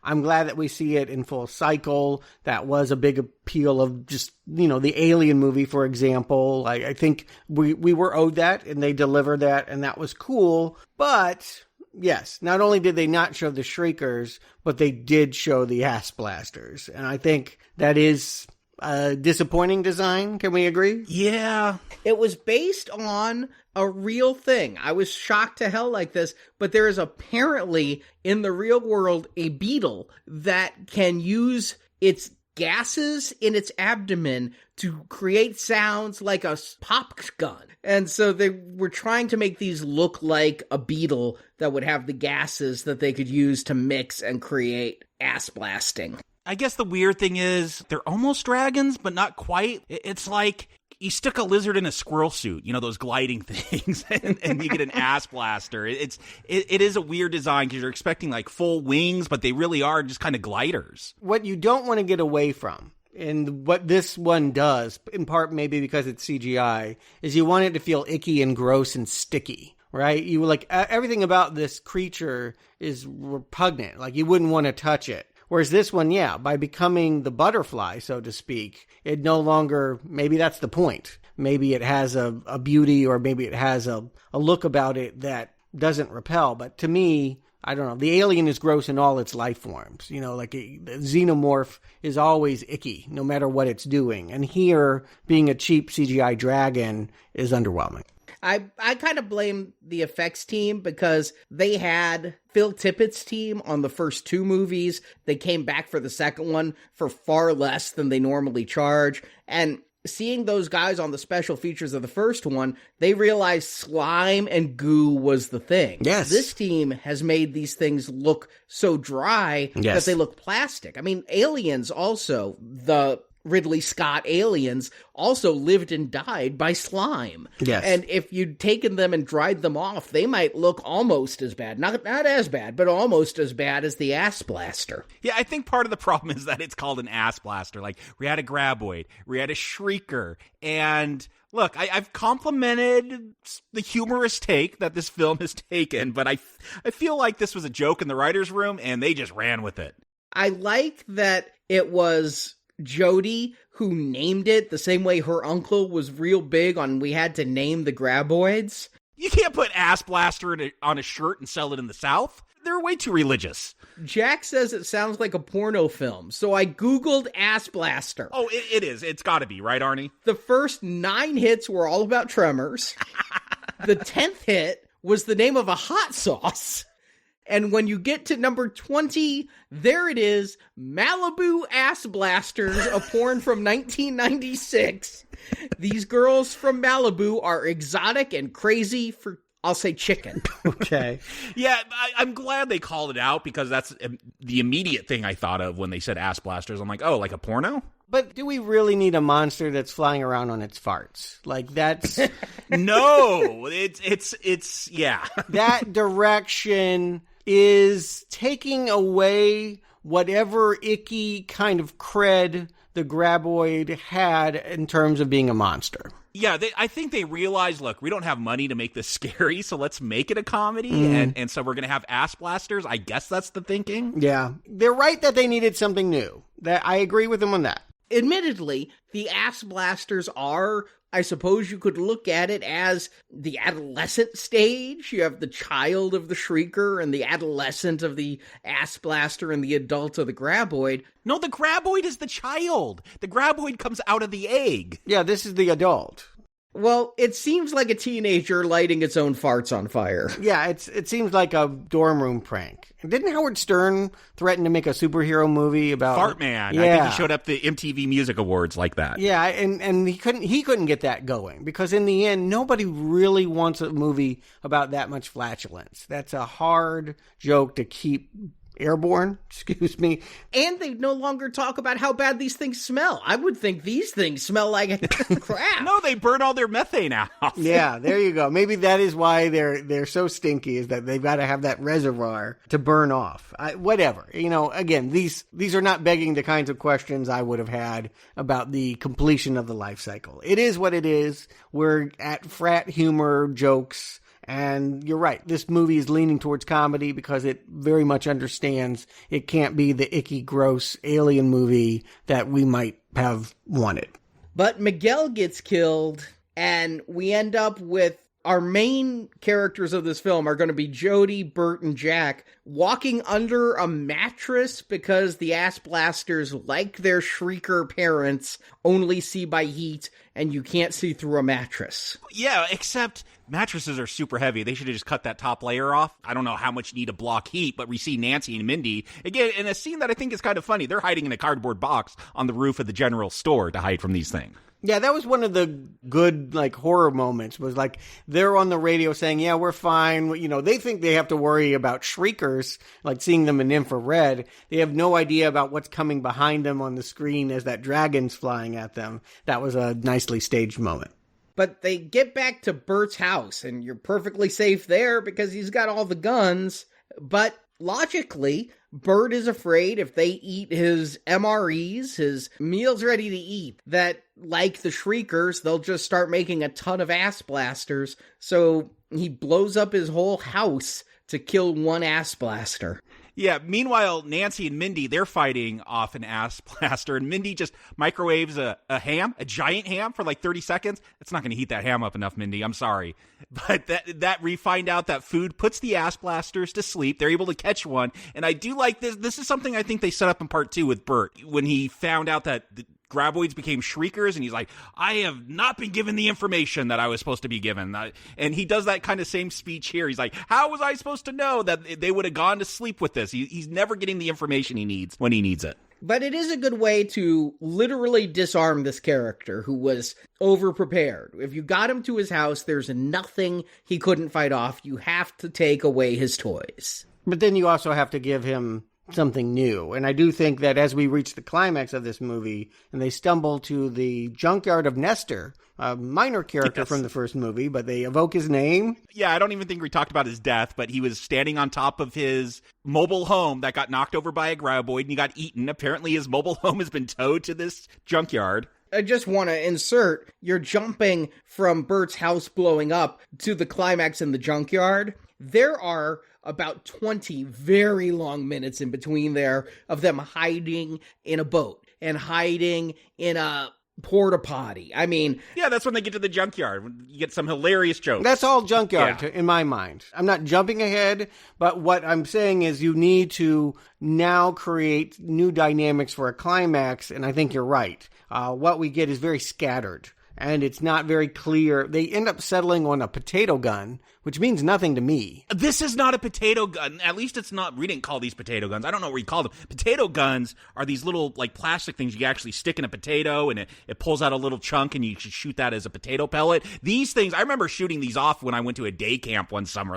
I'm glad that we see it in full cycle. That was a big appeal of just, the Alien movie, for example. I think we were owed that, and they delivered that, and that was cool. But yes, not only did they not show the Shriekers, but they did show the ass blasters. And I think that is a disappointing design. Can we agree? Yeah. It was based on a real thing. I was shocked to hell like this, but there is apparently in the real world a beetle that can use its gases in its abdomen to create sounds like a pop gun. And so they were trying to make these look like a beetle that would have the gases that they could use to mix and create ass blasting. I guess the weird thing is they're almost dragons, but not quite. It's like you stick a lizard in a squirrel suit, those gliding things, and you get an ass blaster. It is a weird design because you're expecting like full wings, but they really are just kind of gliders. What you don't want to get away from, and what this one does, in part maybe because it's CGI, is you want it to feel icky and gross and sticky, right? You like everything about this creature is repugnant. Like you wouldn't want to touch it. Whereas this one, yeah, by becoming the butterfly, so to speak, it no longer, maybe that's the point. Maybe it has a beauty, or maybe it has a look about it that doesn't repel. But to me, I don't know, the alien is gross in all its life forms. Like a xenomorph is always icky, no matter what it's doing. And here, being a cheap CGI dragon is underwhelming. I kind of blame the effects team because they had Phil Tippett's team on the first 2 movies. They came back for the second one for far less than they normally charge. And seeing those guys on the special features of the first one, they realized slime and goo was the thing. Yes. This team has made these things look so dry that they look plastic. I mean, Aliens also, the Ridley Scott aliens also lived and died by slime. Yes. And if you'd taken them and dried them off, they might look almost as bad. Not as bad, but almost as bad as the ass blaster. Yeah, I think part of the problem is that it's called an ass blaster. Like, we had a Graboid, we had a Shrieker, and look, I've complimented the humorous take that this film has taken, but I feel like this was a joke in the writer's room, and they just ran with it. I like that it was Jody who named it the same way her uncle was real big on we had to name the Graboids. You can't put ass blaster on a shirt and sell it in the South. They're way too religious. Jack says it sounds like a porno film, so I Googled ass blaster. Oh, it is. It's got to be, right, Arnie? The first 9 hits were all about Tremors. The 10th hit was the name of a hot sauce. And when you get to number 20, there it is, Malibu Ass Blasters, a porn from 1996. These girls from Malibu are exotic and crazy for, I'll say, chicken. Okay. Yeah, I'm glad they called it out because that's the immediate thing I thought of when they said ass blasters. I'm like, oh, like a porno? But do we really need a monster that's flying around on its farts? Like, that's... No, it's yeah. That direction is taking away whatever icky kind of cred the Graboid had in terms of being a monster. Yeah, I think they realized, look, we don't have money to make this scary, so let's make it a comedy, and so we're going to have ass blasters. I guess that's the thinking. Yeah. They're right that they needed something new. That I agree with them on that. Admittedly, the ass blasters are, I suppose you could look at it as the adolescent stage. You have the child of the Shrieker and the adolescent of the ass blaster and the adult of the Graboid. No, the Graboid is the child. The Graboid comes out of the egg. Yeah, this is the adult. Well, it seems like a teenager lighting its own farts on fire. Yeah, it seems like a dorm room prank. Didn't Howard Stern threaten to make a superhero movie about Fart Man? Yeah. I think he showed up at the MTV Music Awards like that. Yeah, and he couldn't get that going because in the end, nobody really wants a movie about that much flatulence. That's a hard joke to keep airborne, excuse me. And they no longer talk about how bad these things smell. I would think these things smell like crap. No, they burn all their methane out. Yeah, there you go. Maybe that is why they're so stinky, is that they've got to have that reservoir to burn off. Whatever. Again, these are not begging the kinds of questions I would have had about the completion of the life cycle. It is what it is. We're at frat humor jokes. And you're right, this movie is leaning towards comedy because it very much understands it can't be the icky, gross alien movie that we might have wanted. But Miguel gets killed, and we end up with our main characters of this film are going to be Jody, Burt, and Jack walking under a mattress because the ass blasters, like their shrieker parents, only see by heat, and you can't see through a mattress. Yeah, except mattresses are super heavy. They should have just cut that top layer off. I don't know how much you need to block heat, but we see Nancy and Mindy, again, in a scene that I think is kind of funny. They're hiding in a cardboard box on the roof of the general store to hide from these things. Yeah, that was one of the good, horror moments, was they're on the radio saying, yeah, we're fine. They think they have to worry about shriekers, like seeing them in infrared. They have no idea about what's coming behind them on the screen as that dragon's flying at them. That was a nicely staged moment. But they get back to Bert's house, and you're perfectly safe there because he's got all the guns. But logically, Burt is afraid if they eat his MREs, his meals ready to eat, that, like the Shriekers, they'll just start making a ton of ass blasters. So he blows up his whole house to kill one ass blaster. Yeah, meanwhile, Nancy and Mindy, they're fighting off an ass blaster, and Mindy just microwaves a giant ham for 30 seconds. It's not going to heat that ham up enough, Mindy. I'm sorry. But that we find out that food puts the ass blasters to sleep. They're able to catch one, and I do like this. This is something I think they set up in part 2 with Burt. When he found out that Graboids became Shriekers, and he's like, I have not been given the information that I was supposed to be given. And he does that kind of same speech here. He's like, how was I supposed to know that they would have gone to sleep with this? He's never getting the information he needs when he needs it. But it is a good way to literally disarm this character who was overprepared. If you got him to his house, there's nothing he couldn't fight off. You have to take away his toys. But then you also have to give him something new. And I do think that as we reach the climax of this movie and they stumble to the junkyard of Nestor, a minor character from the first movie, but they evoke his name. Yeah, I don't even think we talked about his death, but he was standing on top of his mobile home that got knocked over by a graboid and he got eaten. Apparently his mobile home has been towed to this junkyard. I just want to insert, you're jumping from Bert's house blowing up to the climax in the junkyard. There are about 20 very long minutes in between there of them hiding in a boat and hiding in a porta potty. I mean, yeah, that's when they get to the junkyard. You get some hilarious jokes. That's all junkyard in my mind. I'm not jumping ahead, but what I'm saying is you need to now create new dynamics for a climax, and I think you're right. What we get is very scattered, and it's not very clear. They end up settling on a potato gun, which means nothing to me. This is not a potato gun. At least it's not. We didn't call these potato guns. I don't know what you call them. Potato guns are these little plastic things you actually stick in a potato, and it pulls out a little chunk, and you should shoot that as a potato pellet. These things, I remember shooting these off when I went to a day camp one summer.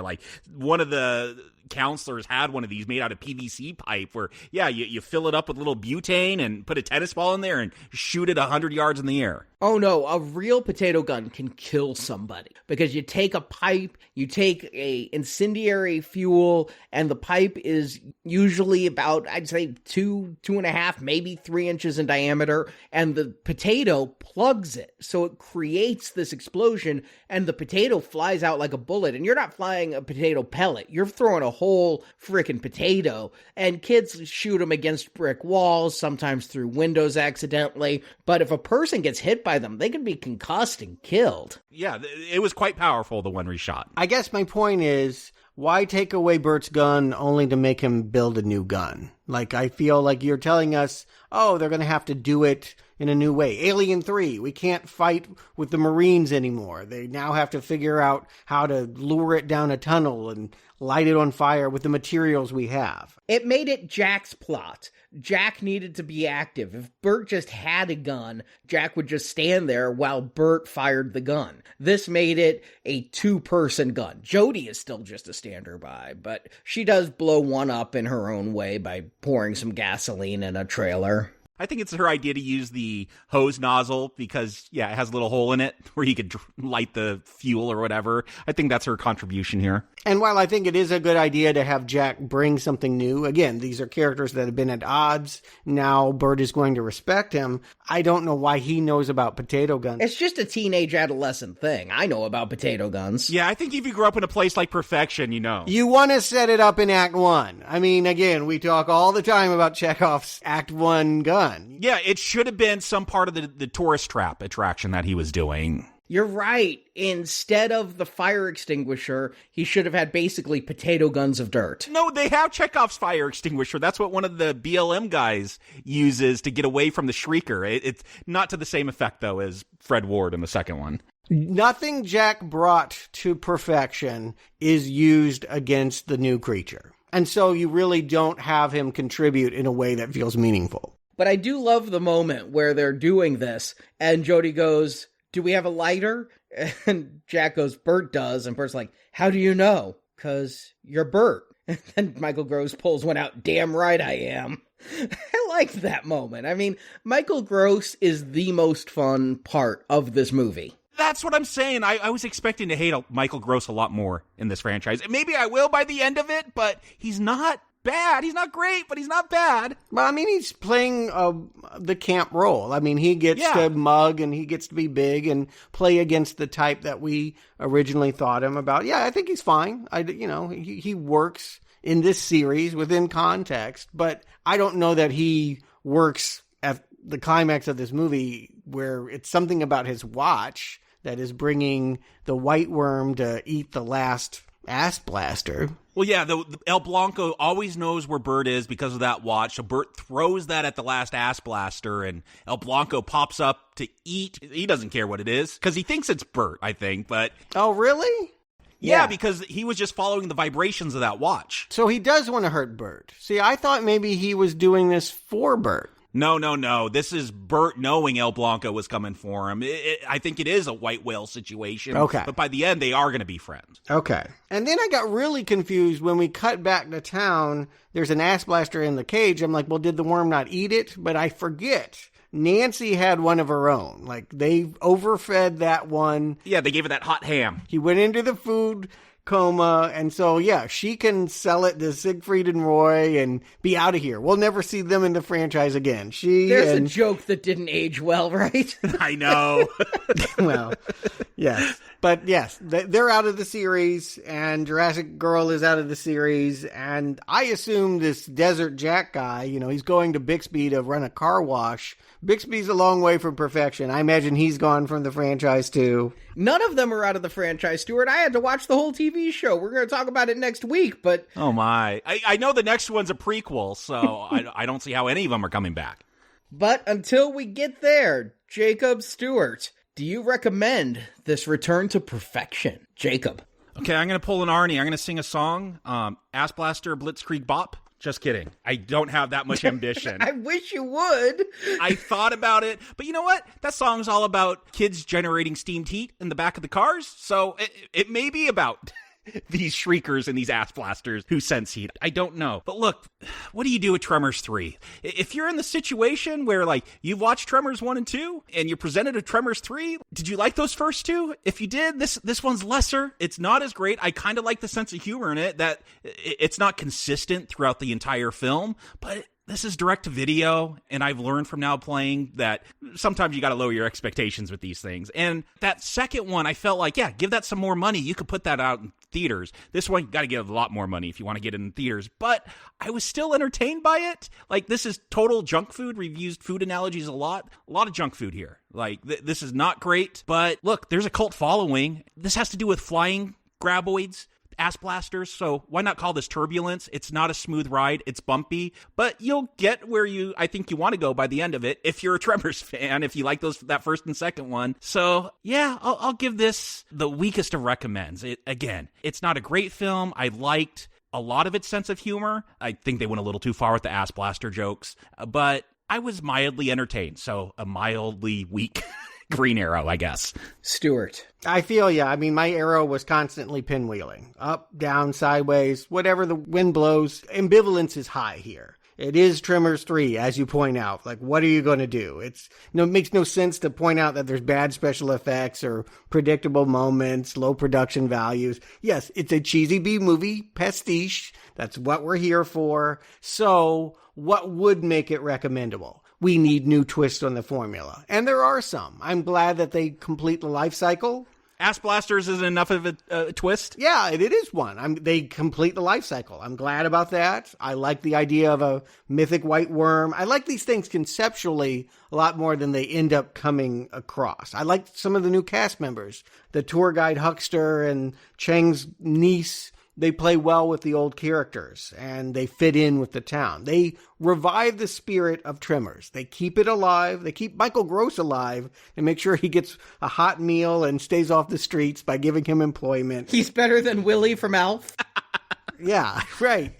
One of the counselors had one of these made out of PVC pipe where, you fill it up with little butane and put a tennis ball in there and shoot it 100 yards in the air. Oh no, a real potato gun can kill somebody because you take a pipe, you take a incendiary fuel, and the pipe is usually about, I'd say 2.5, maybe 3 inches in diameter, and the potato plugs it. So it creates this explosion, and the potato flies out like a bullet, and you're not flying a potato pellet. You're throwing a whole frickin' potato, and kids shoot them against brick walls, sometimes through windows accidentally, but if a person gets hit by them, they can be concussed and killed. Yeah, it was quite powerful, the one we shot. I guess my point is, why take away Burt's gun only to make him build a new gun? I feel like you're telling us, oh, they're going to have to do it in a new way. Alien 3, we can't fight with the Marines anymore. They now have to figure out how to lure it down a tunnel and light it on fire with the materials we have. It made it Jack's plot. Jack needed to be active. If Burt just had a gun, Jack would just stand there while Burt fired the gun. This made it a two-person gun. Jody is still just a stander-by, but she does blow one up in her own way by pouring some gasoline in a trailer. I think it's her idea to use the hose nozzle because, it has a little hole in it where you could light the fuel or whatever. I think that's her contribution here. And while I think it is a good idea to have Jack bring something new, again, these are characters that have been at odds. Now Burt is going to respect him. I don't know why he knows about potato guns. It's just a teenage adolescent thing. I know about potato guns. Yeah, I think if you grew up in a place like Perfection, you know. You want to set it up in Act 1. I mean, again, we talk all the time about Chekhov's Act 1 gun. Yeah, it should have been some part of the tourist trap attraction that he was doing. You're right. Instead of the fire extinguisher, he should have had basically potato guns of dirt. No, they have Chekhov's fire extinguisher. That's what one of the BLM guys uses to get away from the shrieker. It's not to the same effect, though, as Fred Ward in the second one. Nothing Jack brought to Perfection is used against the new creature. And so you really don't have him contribute in a way that feels meaningful. But I do love the moment where they're doing this, and Jody goes, "Do we have a lighter?" And Jack goes, "Burt does." And Burt's like, "How do you know?" "'Cause you're Burt." And then Michael Gross pulls one out. "Damn right I am." I liked that moment. I mean, Michael Gross is the most fun part of this movie. That's what I'm saying. I was expecting to hate Michael Gross a lot more in this franchise. Maybe I will by the end of it, but he's not bad. He's not great, but he's not bad. Well, I mean, he's playing the camp role. I mean, he gets to mug and he gets to be big and play against the type that we originally thought him about. Yeah, I think he's fine. He works in this series within context, but I don't know that he works at the climax of this movie where it's something about his watch that is bringing the white worm to eat the last ass blaster. Well, yeah, the El Blanco always knows where Burt is because of that watch. So Burt throws that at the last ass blaster, and El Blanco pops up to eat. He doesn't care what it is because he thinks it's Burt, I think. But oh, really? Yeah, because he was just following the vibrations of that watch. So he does want to hurt Burt. See, I thought maybe he was doing this for Burt. No. This is Burt knowing El Blanco was coming for him. I think it is a white whale situation. Okay. But by the end, they are going to be friends. Okay. And then I got really confused when we cut back to town. There's an ass blaster in the cage. I'm like, well, did the worm not eat it? But I forget. Nancy had one of her own. Like, they overfed that one. Yeah, they gave it that hot ham. He went into the food coma, and so she can sell it to Siegfried and Roy and be out of here. We'll never see them in the franchise again. There's a joke that didn't age well, right? I know. Well, yes. But yes, they're out of the series, and Jurassic Girl is out of the series, and I assume this Desert Jack guy, he's going to Bixby to run a car wash. Bixby's a long way from Perfection. I imagine he's gone from the franchise too. None of them are out of the franchise, Stuart. I had to watch the whole TV show. We're going to talk about it next week, but... Oh my. I know the next one's a prequel, so I don't see how any of them are coming back. But until we get there, Jakob, Stuart, do you recommend this return to Perfection? Jakob. Okay, I'm going to pull an Arnie. I'm going to sing a song, Ass Blaster Blitzkrieg Bop. Just kidding. I don't have that much ambition. I wish you would. I thought about it, but you know what? That song's all about kids generating steamed heat in the back of the cars, so it may be about these shriekers and these ass blasters who sense heat. I don't know. But look, what do you do with Tremors 3? If you're in the situation where, you've watched Tremors 1 and 2, and you're presented with Tremors 3, did you like those first two? If you did, this one's lesser. It's not as great. I kind of like the sense of humor in it, that it's not consistent throughout the entire film, but this is direct to video, and I've learned from now playing that sometimes you got to lower your expectations with these things. And that second one, I felt like, give that some more money. You could put that out in theaters. This one, you got to give a lot more money if you want to get it in theaters. But I was still entertained by it. This is total junk food. We've used food analogies a lot of junk food here. This is not great. But look, there's a cult following. This has to do with flying graboids. ass blasters, so why not call this turbulence? It's not a smooth ride. It's bumpy, but you'll get where I think you want to go by the end of it if you're a Tremors fan, if you like that first and second one. So yeah, I'll give this the weakest of recommends. It's not a great film. I liked a lot of its sense of humor. I think they went a little too far with the ass blaster jokes, but I was mildly entertained. So a mildly weak Green Arrow, I guess. Stuart. I feel I mean, my arrow was constantly pinwheeling. Up, down, sideways, whatever the wind blows. Ambivalence is high here. It is Tremors 3, as you point out. Like, what are you going to do? It makes no sense to point out that there's bad special effects or predictable moments, low production values. Yes, it's a cheesy B-movie, pastiche. That's what we're here for. So, what would make it recommendable? We need new twists on the formula. And there are some. I'm glad that they complete the life cycle. Ass blasters isn't enough of a twist? Yeah, it is one. They complete the life cycle. I'm glad about that. I like the idea of a mythic white worm. I like these things conceptually a lot more than they end up coming across. I like some of the new cast members. The tour guide Huckster and Chang's niece. They play well with the old characters, and they fit in with the town. They revive the spirit of Tremors. They keep it alive. They keep Michael Gross alive and make sure he gets a hot meal and stays off the streets by giving him employment. He's better than Willie from Alf. Yeah, right.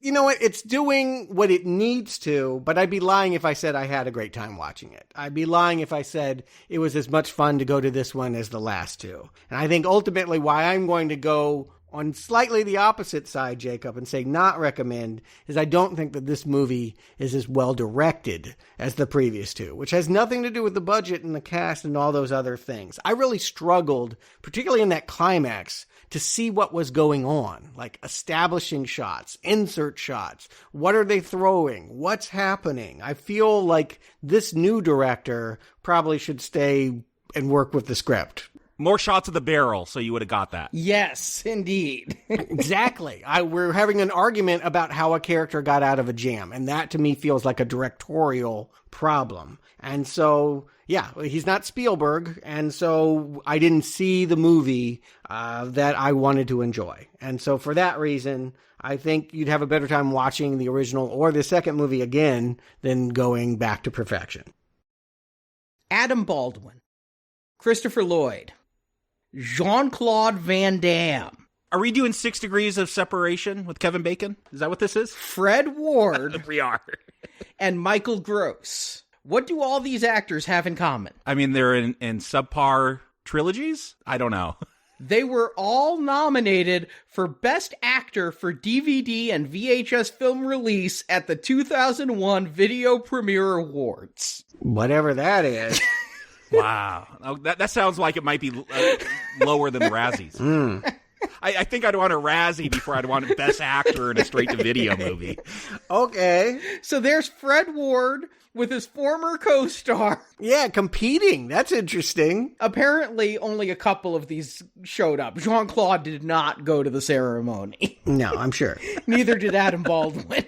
You know what? It's doing what it needs to, but I'd be lying if I said I had a great time watching it. I'd be lying if I said it was as much fun to go to this one as the last two. And I think ultimately why I'm going to go on slightly the opposite side, Jacob, and say not recommend, is I don't think that this movie is as well directed as the previous two, which has nothing to do with the budget and the cast and all those other things. I really struggled, particularly in that climax, to see what was going on, like establishing shots, insert shots. What are they throwing? What's happening? I feel like this new director probably should stay and work with the script. More shots of the barrel, so you would have got that. Yes, indeed. Exactly. We're having an argument about how a character got out of a jam, and that to me feels like a directorial problem. And so, yeah, he's not Spielberg, and so I didn't see the movie that I wanted to enjoy. And so for that reason, I think you'd have a better time watching the original or the second movie again than going back to perfection. Adam Baldwin. Christopher Lloyd. Jean-Claude Van Damme. Are we doing 6 Degrees of Separation with Kevin Bacon? Is that what this is? Fred Ward. We are. And Michael Gross. What do all these actors have in common? I mean, they're in subpar trilogies? I don't know. They were all nominated for Best Actor for DVD and VHS film release at the 2001 Video Premiere Awards. Whatever that is. Wow. Oh, that sounds like it might be lower than the Razzies. I think I'd want a Razzie before I'd want a Best Actor in a straight-to-video movie. Okay. So there's Fred Ward with his former co-star. Yeah, competing. That's interesting. Apparently, only a couple of these showed up. Jean-Claude did not go to the ceremony. No, I'm sure. Neither did Adam Baldwin.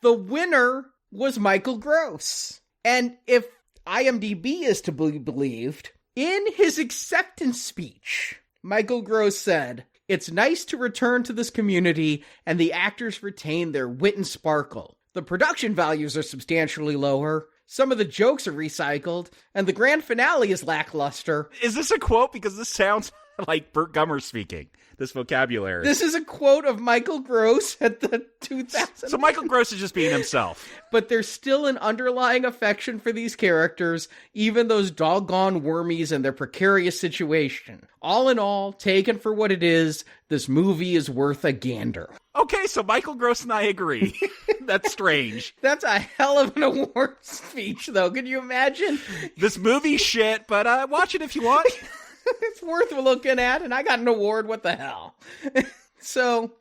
The winner was Michael Gross. And if IMDb is to be believed, in his acceptance speech, Michael Gross said, "It's nice to return to this community and the actors retain their wit and sparkle. The production values are substantially lower, some of the jokes are recycled, and the grand finale is lackluster." Is this a quote? Because this sounds like Burt Gummer speaking, this vocabulary. This is a quote of Michael Gross at the 2000. So Michael Gross is just being himself. But there's still an underlying affection for these characters, even those doggone wormies and their precarious situation. All in all, taken for what it is, this movie is worth a gander. Okay, so Michael Gross and I agree. That's strange. That's a hell of an award speech, though. Can you imagine? This movie's shit, but watch it if you want. It's worth looking at, and I got an award. What the hell? So,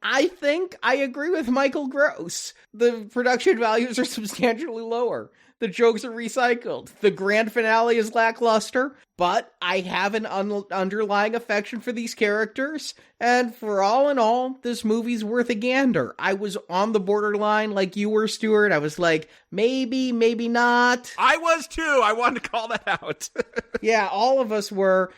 I think I agree with Michael Gross. The production values are substantially lower. The jokes are recycled. The grand finale is lackluster, but I have an underlying affection for these characters, and for all in all, this movie's worth a gander. I was on the borderline like you were, Stuart. I was like, maybe, maybe not. I was too. I wanted to call that out. Yeah, all of us were,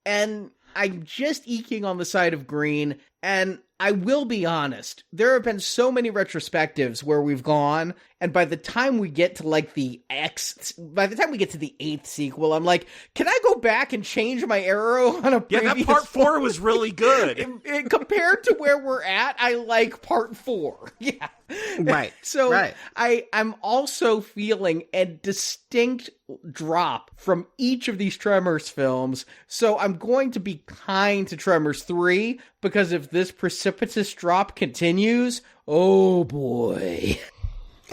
and I'm just eking on the side of green, and I will be honest, there have been so many retrospectives where we've gone, and by the time we get to the 8th sequel, I'm like, can I go back and change my arrow on a previous that part 4 was really good. Compared to where we're at, I like part 4. Yeah. Right. So right. I'm also feeling a distinct drop from each of these Tremors films. So I'm going to be kind to Tremors 3, because if this precipitous drop continues, oh boy.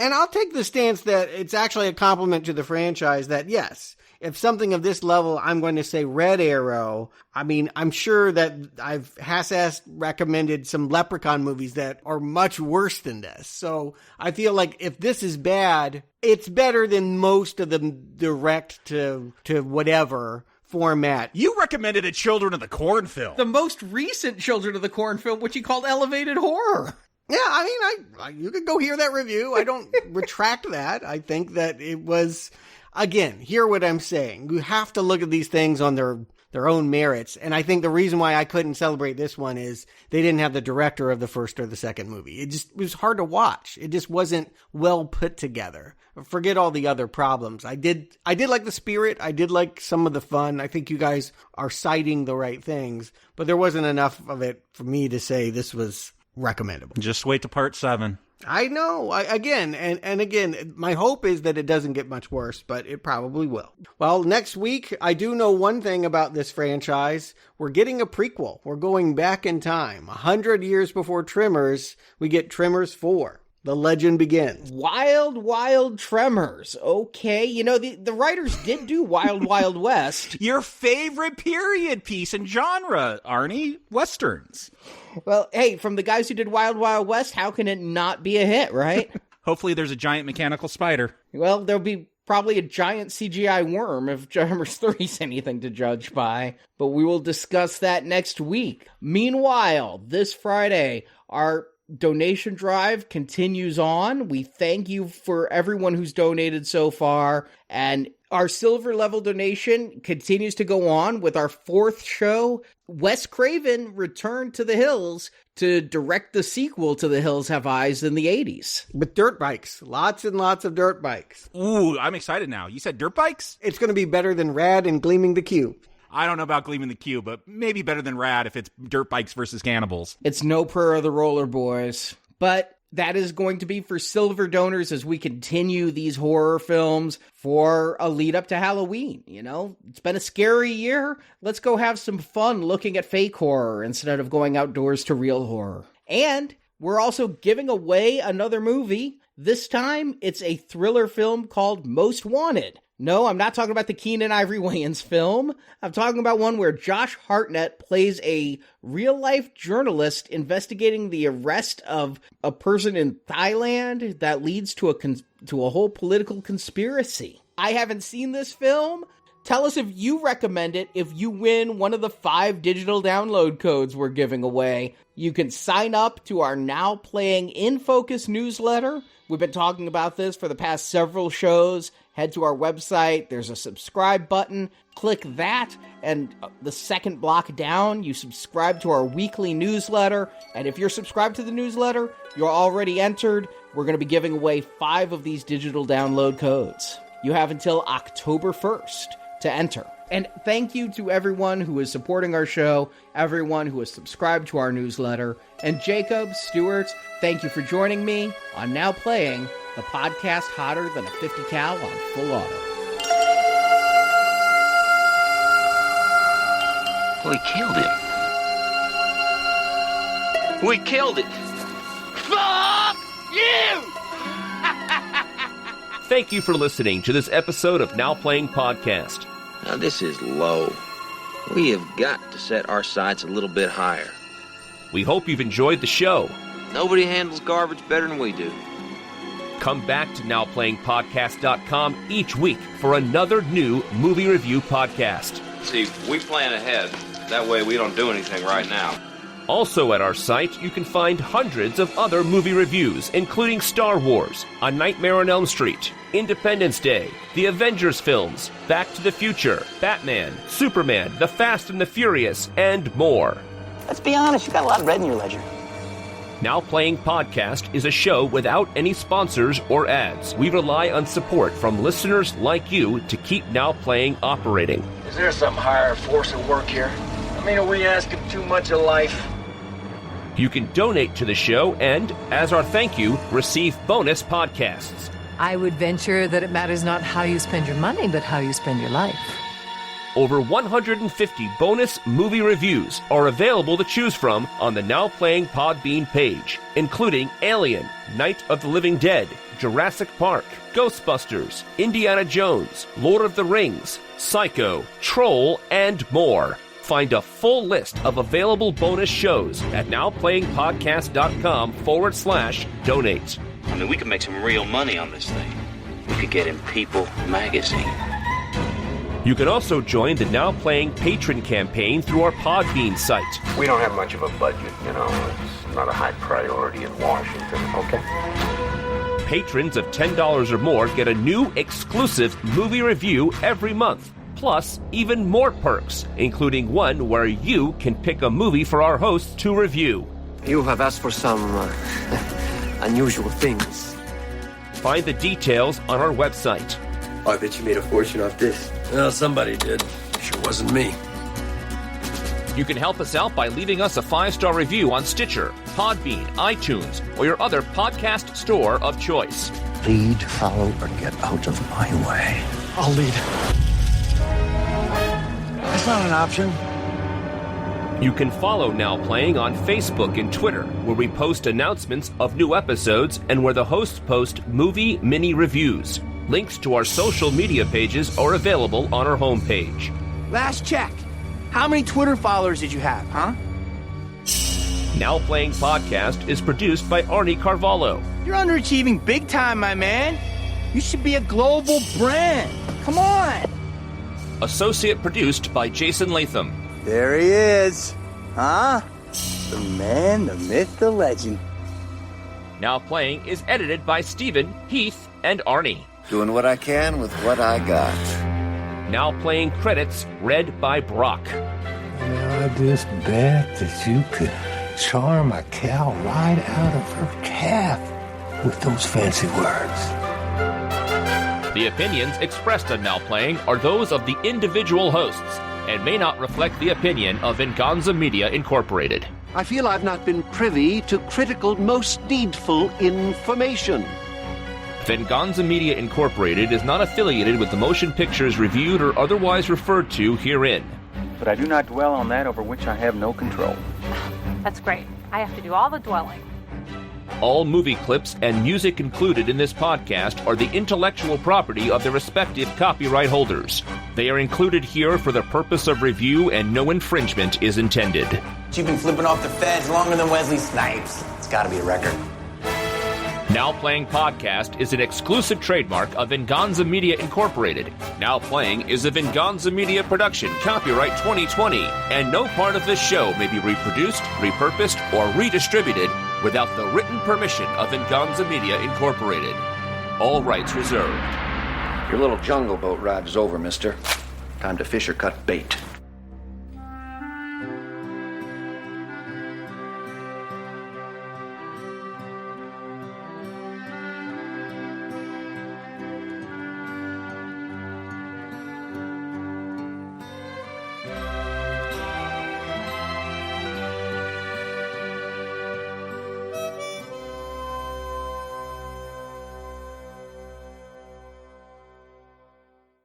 And I'll take the stance that it's actually a compliment to the franchise that, yes, if something of this level, I'm going to say Red Arrow. I mean, I'm sure that I've half-assed recommended some Leprechaun movies that are much worse than this. So I feel like if this is bad, it's better than most of the direct to whatever format. You recommended a Children of the Corn film. The most recent Children of the Corn film, which he called Elevated Horror. Yeah, I mean, you could go hear that review. I don't retract that. I think that it was, again, hear what I'm saying. You have to look at these things on their own merits. And I think the reason why I couldn't celebrate this one is they didn't have the director of the first or the second movie. It was hard to watch. It just wasn't well put together. Forget all the other problems. I did like the spirit. I did like some of the fun. I think you guys are citing the right things, but there wasn't enough of it for me to say this was recommendable. Just wait to part 7. I know. Again, my hope is that it doesn't get much worse, but it probably will. Well, next week, I do know one thing about this franchise. We're getting a prequel. We're going back in time. 100 years before Tremors, we get Tremors 4. The legend begins. Wild, Wild Tremors. Okay. You know, the writers did do Wild, Wild West. Your favorite period piece and genre, Arnie. Westerns. Well, hey, from the guys who did Wild, Wild West, how can it not be a hit, right? Hopefully there's a giant mechanical spider. Well, there'll be probably a giant CGI worm if Tremors 3 is anything to judge by. But we will discuss that next week. Meanwhile, this Friday, our donation drive continues on. We thank you for everyone who's donated so far, and our silver level donation continues to go on with our 4th show. Wes Craven returned to the Hills to direct the sequel to The Hills Have Eyes in the 80s. With dirt bikes. Lots and lots of dirt bikes. Ooh, I'm excited now. You said dirt bikes? It's going to be better than Rad and Gleaming the Cube. I don't know about Gleaming the Cube, but maybe better than Rad if it's dirt bikes versus cannibals. It's no Prayer of the Roller Boys. But that is going to be for silver donors as we continue these horror films for a lead up to Halloween. You know, it's been a scary year. Let's go have some fun looking at fake horror instead of going outdoors to real horror. And we're also giving away another movie. This time, it's a thriller film called Most Wanted. No, I'm not talking about the Keenen Ivory Wayans film. I'm talking about one where Josh Hartnett plays a real-life journalist investigating the arrest of a person in Thailand that leads to a whole political conspiracy. I haven't seen this film. Tell us if you recommend it if you win one of the 5 digital download codes we're giving away. You can sign up to our Now Playing In Focus newsletter. We've been talking about this for the past several shows. Head to our website. There's a subscribe button. Click that, and the second block down, you subscribe to our weekly newsletter. And if you're subscribed to the newsletter, you're already entered. We're going to be giving away 5 of these digital download codes. You have until October 1st to enter. And thank you to everyone who is supporting our show, everyone who has subscribed to our newsletter. And Jakob, Stuart, thank you for joining me on Now Playing, the podcast hotter than a 50 cal on full auto. We killed him. We killed it. Fuck you! Thank you for listening to this episode of Now Playing Podcast. Now this is low. We have got to set our sights a little bit higher. We hope you've enjoyed the show. Nobody handles garbage better than we do. Come back to NowPlayingPodcast.com each week for another new movie review podcast. See, we plan ahead. That way we don't do anything right now. Also at our site, you can find hundreds of other movie reviews, including Star Wars, A Nightmare on Elm Street, Independence Day, the Avengers films, Back to the Future, Batman, Superman, The Fast and the Furious, and more. Let's be honest, you got a lot of red in your ledger. Now Playing Podcast is a show without any sponsors or ads. We rely on support from listeners like you to keep Now Playing operating. Is there some higher force at work here? I mean, are we asking too much of life? You can donate to the show and, as our thank you, receive bonus podcasts. I would venture that it matters not how you spend your money, but how you spend your life. Over 150 bonus movie reviews are available to choose from on the Now Playing Podbean page, including Alien, Night of the Living Dead, Jurassic Park, Ghostbusters, Indiana Jones, Lord of the Rings, Psycho, Troll, and more. Find a full list of available bonus shows at nowplayingpodcast.com/donate. I mean, we could make some real money on this thing. We could get in People magazine. You can also join the Now Playing patron campaign through our Podbean site. We don't have much of a budget, you know. It's not a high priority in Washington, okay? Patrons of $10 or more get a new exclusive movie review every month. Plus, even more perks, including one where you can pick a movie for our hosts to review. You have asked for some unusual things. Find the details on our website. Oh, I bet you made a fortune off this. Well, somebody did. Sure wasn't me. You can help us out by leaving us a 5-star review on Stitcher, Podbean, iTunes, or your other podcast store of choice. Lead, follow, or get out of my way. I'll lead. That's not an option. You can follow Now Playing on Facebook and Twitter, where we post announcements of new episodes and where the hosts post movie mini reviews. Links to our social media pages are available on our homepage. Last check. How many Twitter followers did you have, huh? Now Playing Podcast is produced by Arnie Carvalho. You're underachieving big time, my man. You should be a global brand. Come on. Associate produced by Jason Latham. There he is. Huh? The man, the myth, the legend. Now Playing is edited by Stephen, Heath, and Arnie. Doing what I can with what I got. Now Playing credits read by Brock. I just bet that you could charm a cow right out of her calf with those fancy words. The opinions expressed on Now Playing are those of the individual hosts and may not reflect the opinion of Venganza Media Incorporated. I feel I've not been privy to critical, most needful information. Venganza Media Incorporated is not affiliated with the motion pictures reviewed or otherwise referred to herein. But I do not dwell on that over which I have no control. That's great. I have to do all the dwelling. All movie clips and music included in this podcast are the intellectual property of their respective copyright holders. They are included here for the purpose of review and no infringement is intended. You've been flipping off the feds longer than Wesley Snipes. It's gotta be a record. Now Playing Podcast is an exclusive trademark of Venganza Media Incorporated. Now Playing is a Venganza Media production, copyright 2020, and no part of this show may be reproduced, repurposed, or redistributed without the written permission of Venganza Media Incorporated. All rights reserved. Your little jungle boat ride is over, mister. Time to fish or cut bait.